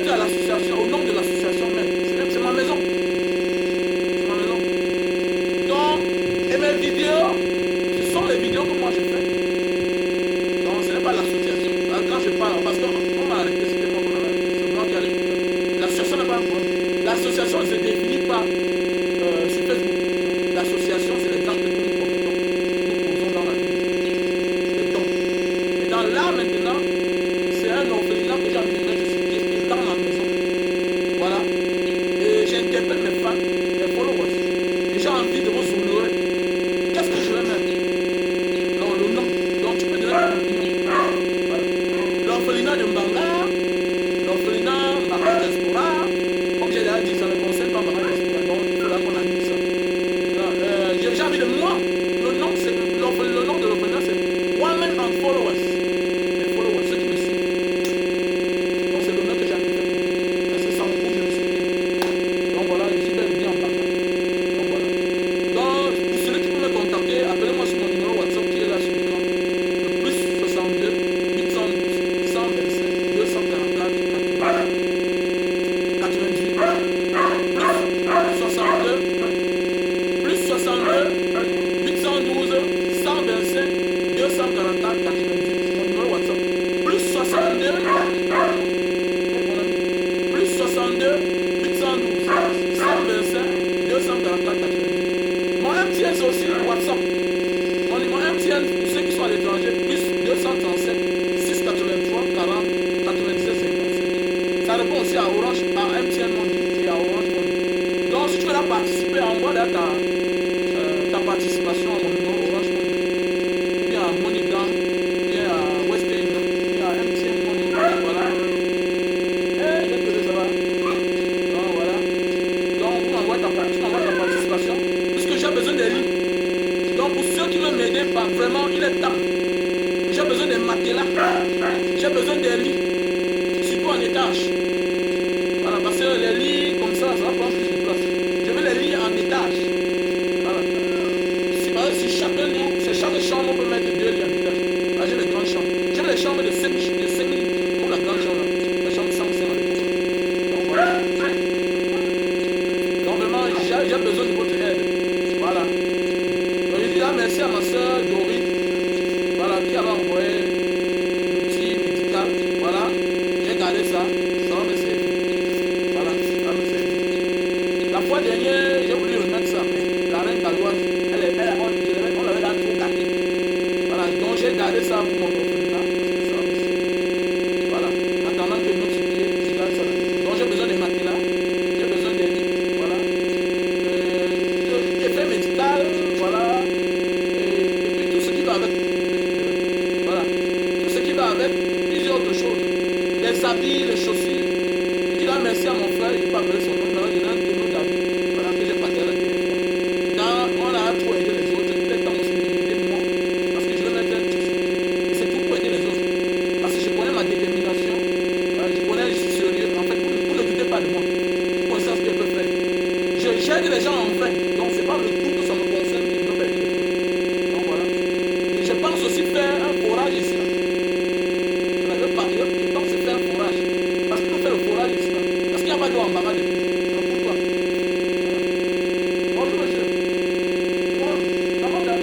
mettre à l'association, au nom de l'association même. C'est ma maison. C'est ma maison. Donc, et mes vidéos, ce sont les vidéos que moi je fais. Donc, ce n'est pas l'association. Quand je parle, parce qu'on m'a arrêté, c'était moi qu'on avait arrêté. C'est moi qui allais. L'association n'est pas un problème. L'association se définit pas sur Facebook. L'association, c'est les actes que nous commettons. Nous posons dans la vie. Les dons. Et dans là, maintenant, c'est un orphelinat que j'ai envie de mettre sur pied et dans ma maison. Voilà. Et j'interpelle mes fans, mes followers. Et j'ai envie de vous honorer. Qu'est-ce que je vais mettre? Non, le nom. Donc tu peux donner ton opinion. Voilà. L'orphelinat de Mbanga, l'orphelinat Mbanga Diaspora. Comme j'ai déjà dit, ça ne concerne pas Mbanga Diaspora. Donc il faudra qu'on annule ça. J'ai envie de moi. Le nom de l'orphelinat, c'est Women and Followers. Les followers, ceux qui me suivent. Donc c'est l'honneur que j'ai envie de faire. Parce que sans vous, je ne suis rien. Donc voilà, je suis bel et bien en Mbanga. Donc voilà. Donc pour celui qui peut me contacter, appelez-moi sur mon numéro WhatsApp qui est là sur l'écran. Le plus 62 812 125 244 98. Plus 62 812 125 244 98. C'est mon numéro WhatsApp. Plus 62 plus 62 812 125 244 98. Mon MTN c'est aussi WhatsApp. Mon MTN pour ceux qui sont à l'étranger, plus 237 683 40 96 55. Ça répond aussi à Orange, à MTN Money et à Orange Money. Donc si tu veux la participer, envoie là ta participation à mon numéro Orange Money, ou bien à MoneyGram, ou bien à Western, ou bien à MTN Money. Voilà. Et je te dis ça va. Donc voilà. Donc tu m'envoies ta participation, puisque j'ai besoin des lits. Donc pour ceux qui veulent m'aider, vraiment il est temps. J'ai besoin des matelas, j'ai besoin des lits, surtout en étage. Voilà, parce que les lits comme ça va prendre plus de place. Je veux les lits en étage. Voilà. Si chaque lit, c'est chaque chambre, on peut mettre 2 lits en étage. Là, j'ai les grandes chambres. J'ai les chambres de 5 lits, comme la grande chambre, la chambre 105 en l'époque. Donc voilà. Donc vraiment, j'ai besoin de votre aide. Voilà. Donc je dis là merci à ma soeur Dorine, voilà, qui avait envoyé l'outil médical. Voilà. J'ai gardé ça. Ça va me servir. Voilà, ça va me servir. La fois dernière, j'ai voulu remettre ça, mais la reine Galoise, on l'avait là trop gardé. Voilà, donc j'ai gardé ça pour mon orphelinat, parce que ça va me servir. Voilà, attendant que notre sur pied, je garde ça là. Donc j'ai besoin des matelas, j'ai besoin des lits, voilà. Effet médical, voilà. Et puis tout ce qui va avec. Voilà, tout ce qui va avec, plusieurs autres choses. Les habits, les chaussures. Je dis là merci à mon frère, il ne peut pas appeler son nom, mais il y en a un de nos habits, voilà, que j'ai partagé la dernière fois. Quand on a trop aidé les autres, il est temps aussi de m'aider moi, parce que je vais mettre un truc sur pied. Et c'est tout pour aider les autres. Parce que je connais ma détermination, voilà, je connais, je suis sérieux. En fait, vous ne doutez pas de moi. Je connais ce que je peux faire. J'aide les gens en vrai, donc c'est pas le tout que ça me concerne qui peut aider les autres. Donc voilà. Et je pense aussi faire un forage ici. Je pense faire un forage. Parce qu'il faut faire le forage ici. Parce qu'il n'y a pas d'eau en Mbanga depuis. Donc pourquoi? Bonjour monsieur. Bon, ça va bien?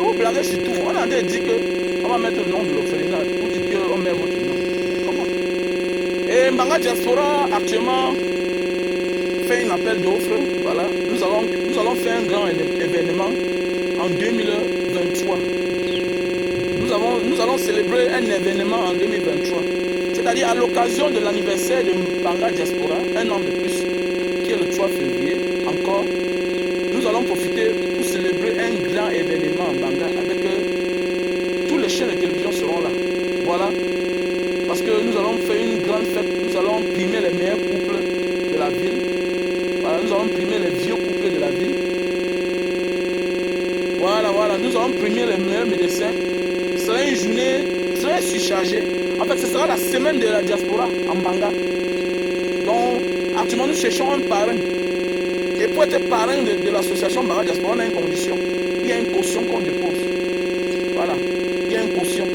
Vous blaguez sur tout. On a dit qu'on va mettre le nom de l'orphelinat. Vous dites qu'on met votre nom. Comment? Et Mbanga Diaspora actuellement fait un appel d'offres. Voilà. Nous allons faire un grand événement en 2023. Nous allons célébrer un événement en 2023. C'est-à-dire à l'occasion de l'anniversaire de Mbanga Diaspora, un an de plus, qui est le 3 février, encore. Nous allons profiter pour célébrer un grand événement en Mbanga avec tous les chaînes de télévision seront là. Voilà. Parce que nous allons faire une grande fête. Nous allons primer les meilleurs couples de Voilà, nous allons primer les meilleurs médecins. Ce sera une journée très surchargée. En fait, ce sera la semaine de la diaspora en Banga. Donc, actuellement, nous cherchons un parrain. Et pour être parrain de l'association Banga Diaspora, on a une condition. Il y a une caution qu'on dépose. Voilà. Il y a une caution.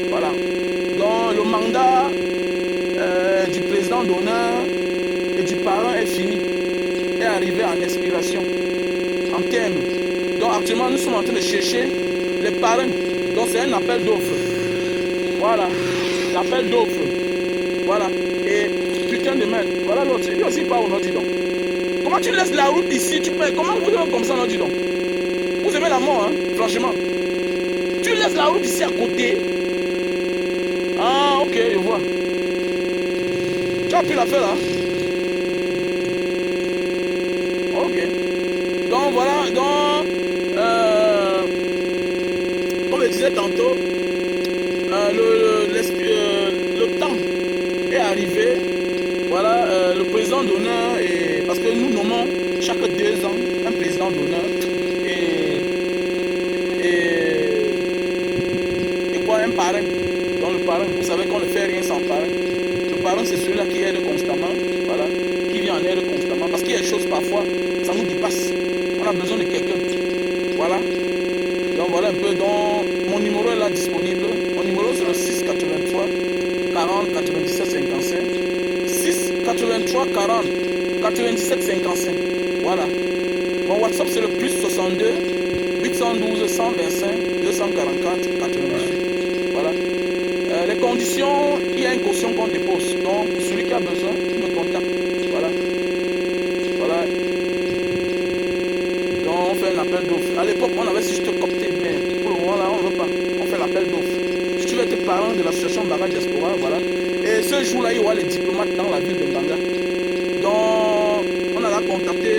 Voilà. Donc, le mandat du président d'honneur et du parrain est fini. Est arrivé en expiration. En termes. Donc, actuellement, nous sommes en train de chercher les parrains. Donc, c'est un appel d'offres. Voilà. L'appel d'offres. Voilà. Et putain de merde. Voilà l'autre. Lui aussi, pas au nom, dis donc. Comment tu laisses la route ici? Comment vous devez comme ça, non, dis donc? Vous aimez la mort, hein, franchement. Tu laisses la route ici à côté. Ah, ok, je vois. Tu as pu la faire là? Ok. Donc voilà, donc, comme je disais tantôt, le temps est arrivé. Voilà, le président d'honneur, parce que nous nommons chaque 2 ans un président d'honneur et quoi, un parrain. Donc le parrain, vous savez qu'on ne fait rien sans parrain. Le parrain, c'est celui-là qui aide constamment, voilà, qui vient en aide constamment. Parce qu'il y a des choses parfois, ça nous dépasse. On a besoin de quelqu'un. Voilà. Donc voilà un peu. Donc, mon numéro est là disponible. Mon numéro c'est le 6 83 40 97 55. 6 83 40 97 55. Voilà. Mon WhatsApp c'est le plus 62 812 125 244 98. Voilà. Les conditions, il y a une caution qu'on dépose. Donc, pour celui qui a besoin, il me contacte. Voilà. Voilà. Donc, on fait un appel d'offres. À l'époque, on avait juste coopté, mais pour le moment, là, on ne veut pas. On fait l'appel d'offres. Si tu veux être parent de l'association Banga Diaspora, voilà. Et ce jour-là, il y aura les diplomates dans la ville de Banga. Donc, on a contacté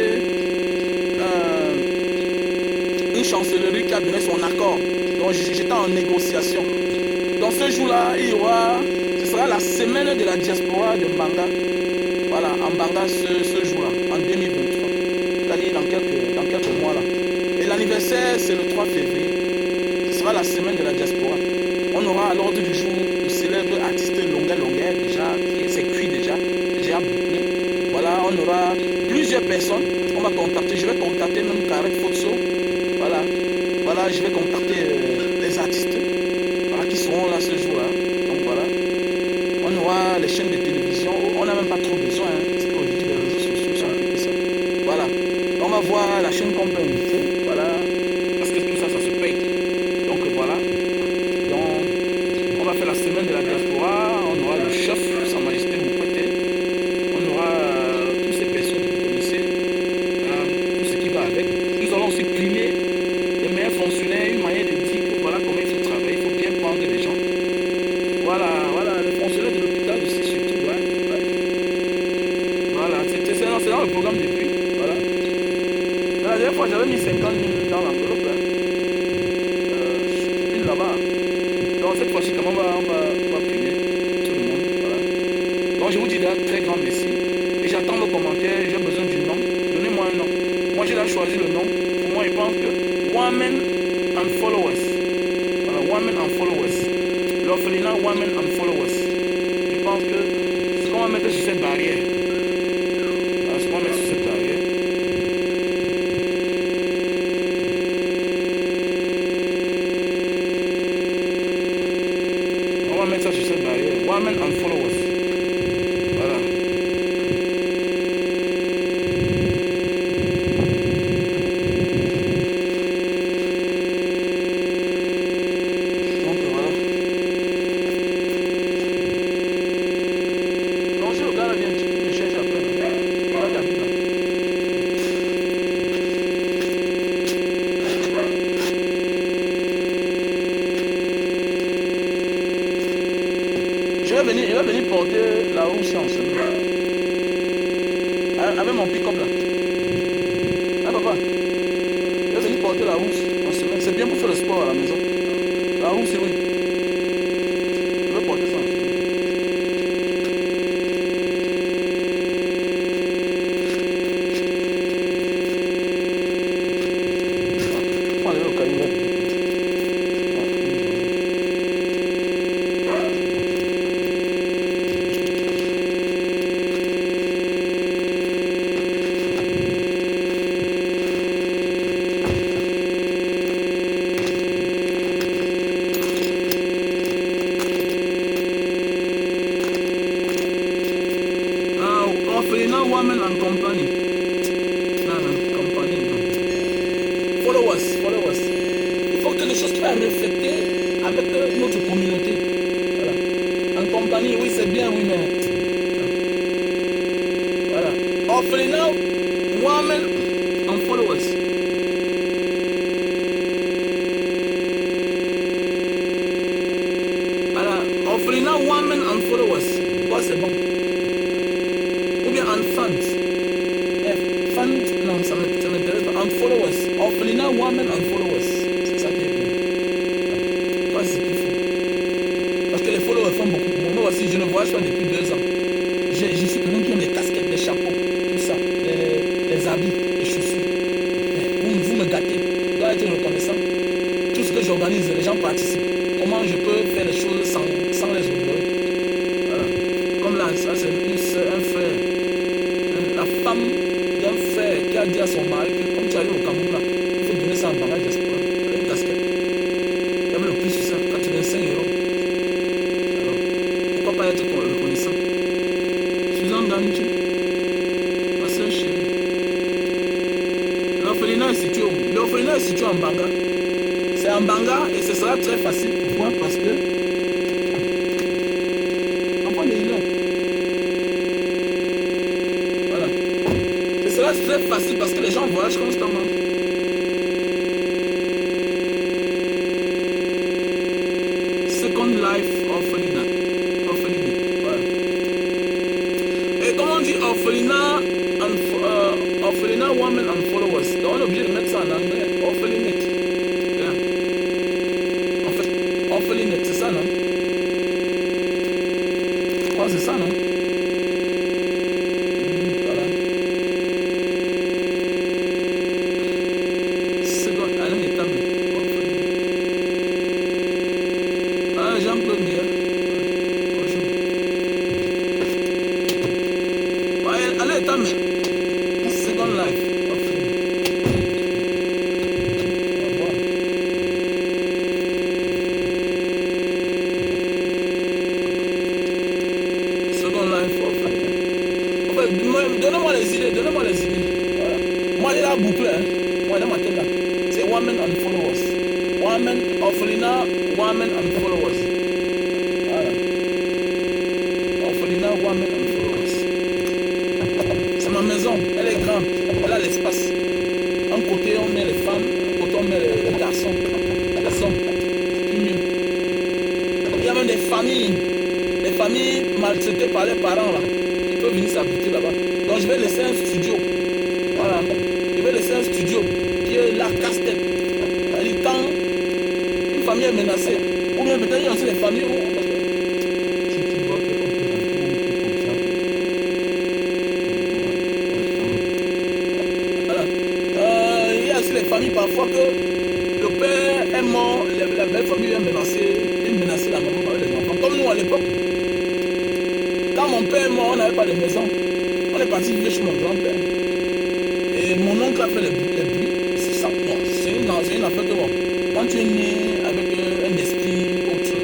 une chancellerie qui a donné son accord. Donc, j'étais en négociation. Donc, ce jour-là, ce sera la semaine de la diaspora de Banga. Voilà, en Banga ce jour-là, en 2023. C'est-à-dire dans quelques mois là. Et l'anniversaire, c'est le 3 février. Ce sera la semaine de la diaspora. On aura à l'ordre du jour le célèbre artiste Longa Longa, déjà, qui s'est cuit déjà bouclé. Voilà, on aura plusieurs personnes. On va contacter, je vais contacter même Karek Fotso. Voilà, voilà, je vais contacter les artistes, voilà, qui seront là ce jour-là. Donc voilà, on aura les chaînes de télévision. On n'a même pas trop besoin, hein, parce qu'aujourd'hui les réseaux sociaux sont plus que ça. Voilà, on va voir la chaîne qu'on peut inviter. Voilà, parce que tout ça, ça se paye. Donc voilà. Donc, on va faire la semaine de la diaspora. On aura le chef, Sa Majesté Moukouete. On aura toutes ces personnes que vous connaissez, tout ce qui va avec. Nous allons aussi primer les meilleurs fonctionnaires, une manière de dire que voilà comment il faut travailler, il faut bien prendre les gens. Voilà, les fonctionnaires de l'hôpital aussi, surtout. Ouais. Voilà, c'est dans le programme depuis. Voilà. La dernière fois, j'avais mis 50 000 dans l'enveloppe. Une là-bas. Donc cette fois-ci, comment on va primer tout le monde. Voilà. Donc je vous dis là, très grand merci. Et j'attends vos commentaires, j'ai besoin du nom. Donnez-moi un nom. Moi j'ai là choisi le nom. Pour moi, je pense que Women and Followers. Voilà, Women and Followers. L'orphelinat Women and Followers. Je pense que ce qu'on va mettre sur cette barrière. Voilà, ce qu'on va mettre sur cette barrière. On va mettre ça sur cette barrière. Women and Followers. Voilà. Donc voilà. Donc si le gars là vient me chercher après, là, il habite là. Il va venir porter la roue si en semaine. Avec mon pick-up là. Ah papa. Il va venir porter la roue en semaine. C'est bien pour faire le sport à la maison. La roue c'est oui. Il va porter ça en semaine. On va aller au caillou. followers, followers. Il faut quelque chose qui va refléter avec notre communauté. Voilà. En compagnie, oui, c'est bien, oui, mais... Voilà. Orphelinat, women and followers. Voilà. Orphelinat, women and followers. Quoi, c'est bon. Ou bien and fans. Fans, non, ça m'intéresse pas. And followers. Orphelinat, women and followers. C'est ça qui est bien. Quoi, c'est ce qu'il faut. Parce que les followers font beaucoup pour moi. Moi aussi, je ne voyage pas depuis 2 ans. Je suis quelqu'un qui aime les casquettes, les chapeaux, tout ça, les habits, les chaussures. Mais vous me gâtez. Je dois être reconnaissant. Tout ce que j'organise, les gens participent. Comment je peux faire les choses sans les honorer? Voilà. Comme là, ça c'est une soeur, un frère. La femme d'un frère qui a dit à son mari que comme tu arrives au Cameroun là, il faut donner ça en bagage diaspora. Une casquette. Il y avait le prix sur ça, 85 €. Alors, pourquoi pas être reconnaissant? Suzanne Gantu, ma soeur chérie. L'orphelinat est situé où? L'orphelinat est situé en Banga. C'est en Banga et ce sera très facile. Pourquoi? Parce que enfant de healer. Voilà. Ce sera très facile parce que les gens voyagent constamment. Second Life Orphelinat. Orphelinat. Voilà. Et comme on dit orphelinat, orphelinat, women and followers. Donc on est obligé de mettre ça en anglais. Orphelinat. En fait, orphelinat, c'est ça, non? Oh, c'est ça, non? Voilà. Second, allez, ah, Jean-Claude Miguel. Bonjour. Allez, Tamé. Second Life. Second Life. Donnez-moi les idées. Voilà. Moi, il a bouclé. Moi, dans ma tête là. C'est women and followers. Women, orphelinat, women and followers. Voilà. Orphelinat, women and followers. C'est ma maison. Elle est grande. Elle a l'espace. Un côté, on met les femmes. Un côté, on met les garçons. Les hommes. Puis mieux. Il y a même des familles. Les familles maltraitées par les parents là. Ils peuvent venir s'habiter là-bas. Donc je vais laisser un studio. Voilà. Je vais laisser un studio qui est la casse-tête. C'est-à-dire quand une famille est menacée, ou bien peut-être il y a aussi des familles où... Voilà. Il y a aussi les familles parfois que le père est mort, la belle famille vient menacer la maman avec les enfants. Comme nous à l'époque. Quand mon père est mort, on n'avait pas de maison. On est parti vivre chez mon grand-père. Et mon oncle a fait les bruits. C'est ça. Bon, c'est une affaire que bon. Quand tu es né avec un esprit autre,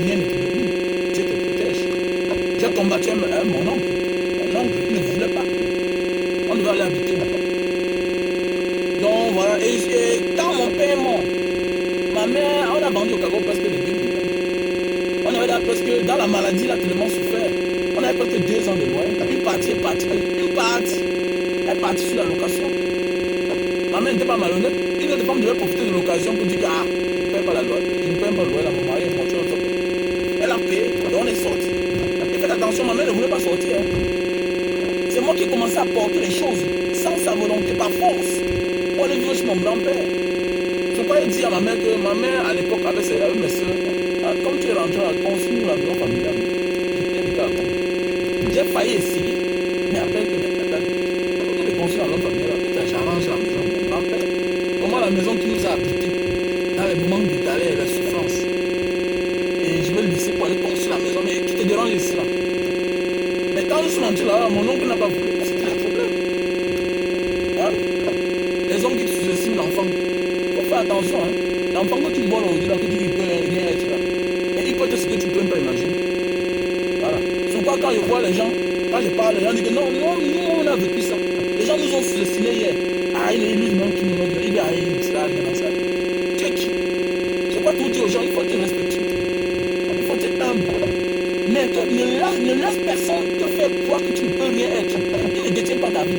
rien ne te domine. Dieu te protège. J'ai combattu mon oncle. Mon oncle, il ne voulait pas. On devait aller habiter là-bas. Donc voilà. Et quand mon père est mort, ma mère, on a vendu au Cameroun presque les 2 millions. On avait là presque, dans la maladie, là, tellement souffert. On avait presque 2 ans de loyer. Une partie est partie. Une partie est partie sur la location. Ma mère n'était pas malhonnête. Une autre femme devait profiter de l'occasion pour dire que je ne paye pas la loi. Je ne paye pas le loyer, là, mon mari est monté. Elle a payé et on est sorti. Et faites attention, ma mère ne voulait pas sortir. Hein. C'est moi qui ai commencé à porter les choses sans sa volonté, par force. Pour aller vivre chez mon grand-père. Je ne peux pas dire à ma mère que ma mère, à l'époque, avec mes soeurs, comme tu es rentré à construire la maison familiale, j'ai failli essayer, mais après que de construire la maison familiale, j'arrange la maison de mon grand-père. Comment la maison qui nous a habités, dans les moments de galère et la souffrance. Et je vais le laisser pour aller construire la maison, mais qui te dérange ici là? Mais quand nous sommes rentrés là, mon oncle n'a pas voulu, c'était le problème. Hein? Les hommes qui sous-estiment l'enfant, il faut faire attention. Hein? L'enfant que tu vois aujourd'hui, là, que tu dis qu'il peut rien être là. Mais il peut être ce que tu ne peux pas imaginer. Voilà. Souvent quand je vois les gens, quand je parle, les gens disent que non, nous on a vécu ça. Les gens nous ont sous-estimés hier. il est lui-même qui nous dit, il est à ça, dans ça. Tu es qui? C'est quoi tout dire aux gens? Il faut te respecter. Il faut être humble. Mais ne laisse personne te faire croire que tu ne peux rien être. Il ne détient pas ta vie.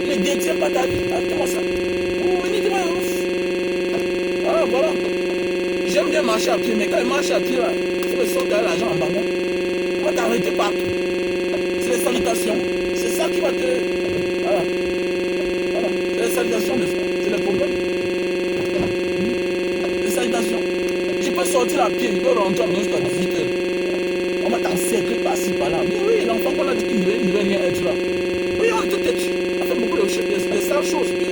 Il ne détient pas ta vie. Attends ça. Voilà, voilà. J'aime bien marcher à pied, mais quand il marche à pied, là, il faut me sortir l'argent en bas. On va t'arrêter partout. C'est les salutations. C'est ça qui va te... Voilà. Voilà. C'est les salutations de ça. C'est le problème. Les salutations. Je peux sortir à pied, je peux rentrer à la maison jusqu'à 18h. On va t'encercler par-ci, par-là. Mais oui, l'enfant qu'on a dit qu'il ne devait rien être là. Oui, on est tout têtu. On fait beaucoup de sales choses. Oui.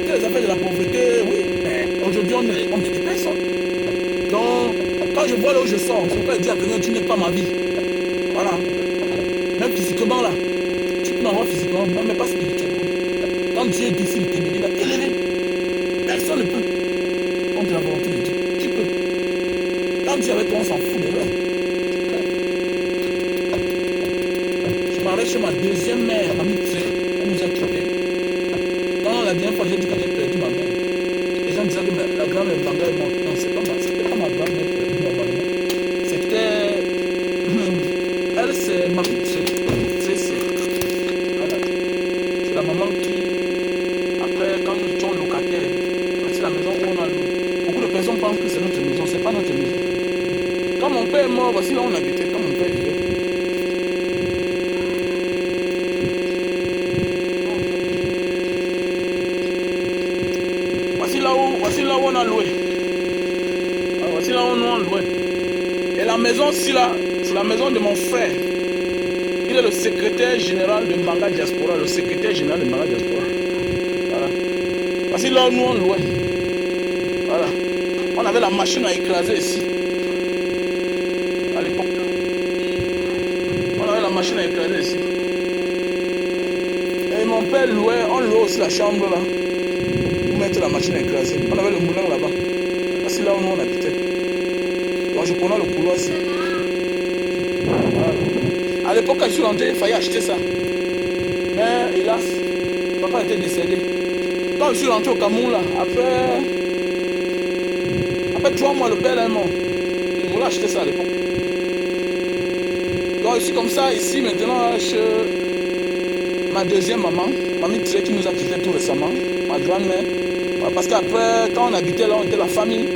Les affaires de la pauvreté, oui. Mais aujourd'hui, on est des personnes. Donc, quand je vois là où je sors, je peux dire à quelqu'un, tu n'es pas ma vie. Voilà. Même physiquement là. Tu peux m'avoir physiquement, mais pas spirituellement. Quand Dieu décide de t'élever, il va t'élever. Personne ne peut. Contre la volonté de Dieu. Qui peut? Quand Dieu est avec toi, on s'en fout de l'homme. Je parlais chez ma deuxième mère, ma Mitzé. Elle nous a quittés. Quand la dernière fois j'ai dit que j'ai perdu ma mère, les gens disaient que la grand-mère Mbanga est morte. Non, c'était pas ma grand-mère perdue normalement. C'était... Elle, c'est ma Mitzé. Voilà. C'est la maman qui, après, quand nous étions locataires, c'est la maison où on a loué. Beaucoup de personnes pensent que c'est notre maison, c'est pas notre maison. Quand mon père est mort, voici là où on habitait, quand mon père vivait. Voici là où on a loué. Voici là où on a loué. Et la maison, c'est la maison de mon frère. Il est le secrétaire général de Mbanga Diaspora. Le secrétaire général de Mbanga Diaspora. Voilà. Voici là où nous on louait. Voilà. On avait la machine à écraser ici. À l'époque. On avait la machine à écraser ici. Et mon père louait, on louait aussi la chambre là. Pour mettre la machine à écraser. On avait le moulin là-bas. Voici là où nous on habitait. Donc je connais le couloir ici. Voilà. À l'époque, quand je suis rentré, il fallait acheter ça. Mais hélas, papa était décédé. Quand je suis rentré au Cameroun, là, après 3 mois, le père est mort. Il voulait acheter ça à l'époque. Donc je suis comme ça ici maintenant chez ma deuxième maman, mamie Tsé, qui nous a quittés tout récemment, ma grand-mère. Parce qu'après, quand on habitait là, on était la famille.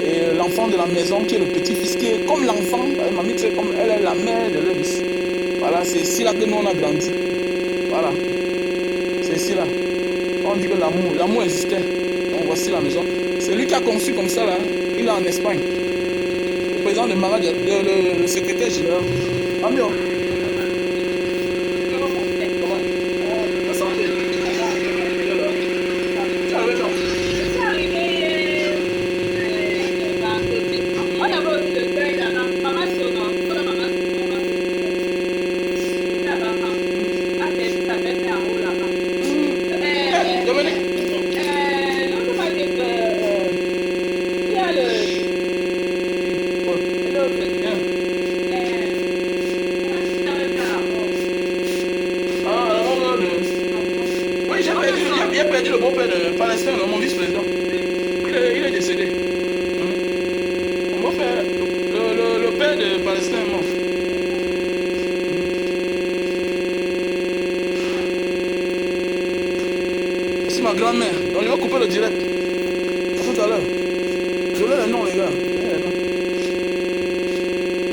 Et l'enfant de la maison qui est le petit-fils, qui est comme l'enfant, mamie Tsé, comme elle est la mère de Lewis. Voilà, c'est ici là que nous on a grandi. Voilà. C'est ici là. On dit que l'amour existait. Donc voici la maison. C'est lui qui a conçu comme ça là. Il est en Espagne. Le président de Mara, le secrétaire général. Amio. La santé. Tu es arrivé quand? Je suis arrivée vendredi. On avait aussi le deuil là-bas. Maman Sono. Dominique. Oui, j'ai perdu le beau-père de Palestine, mon vice-président. Il est décédé. Mon beau-père, le père de Palestine est mort. C'est ma grand-mère. Donc je vais couper le direct. Tout à l'heure. Je veux les noms, les gars.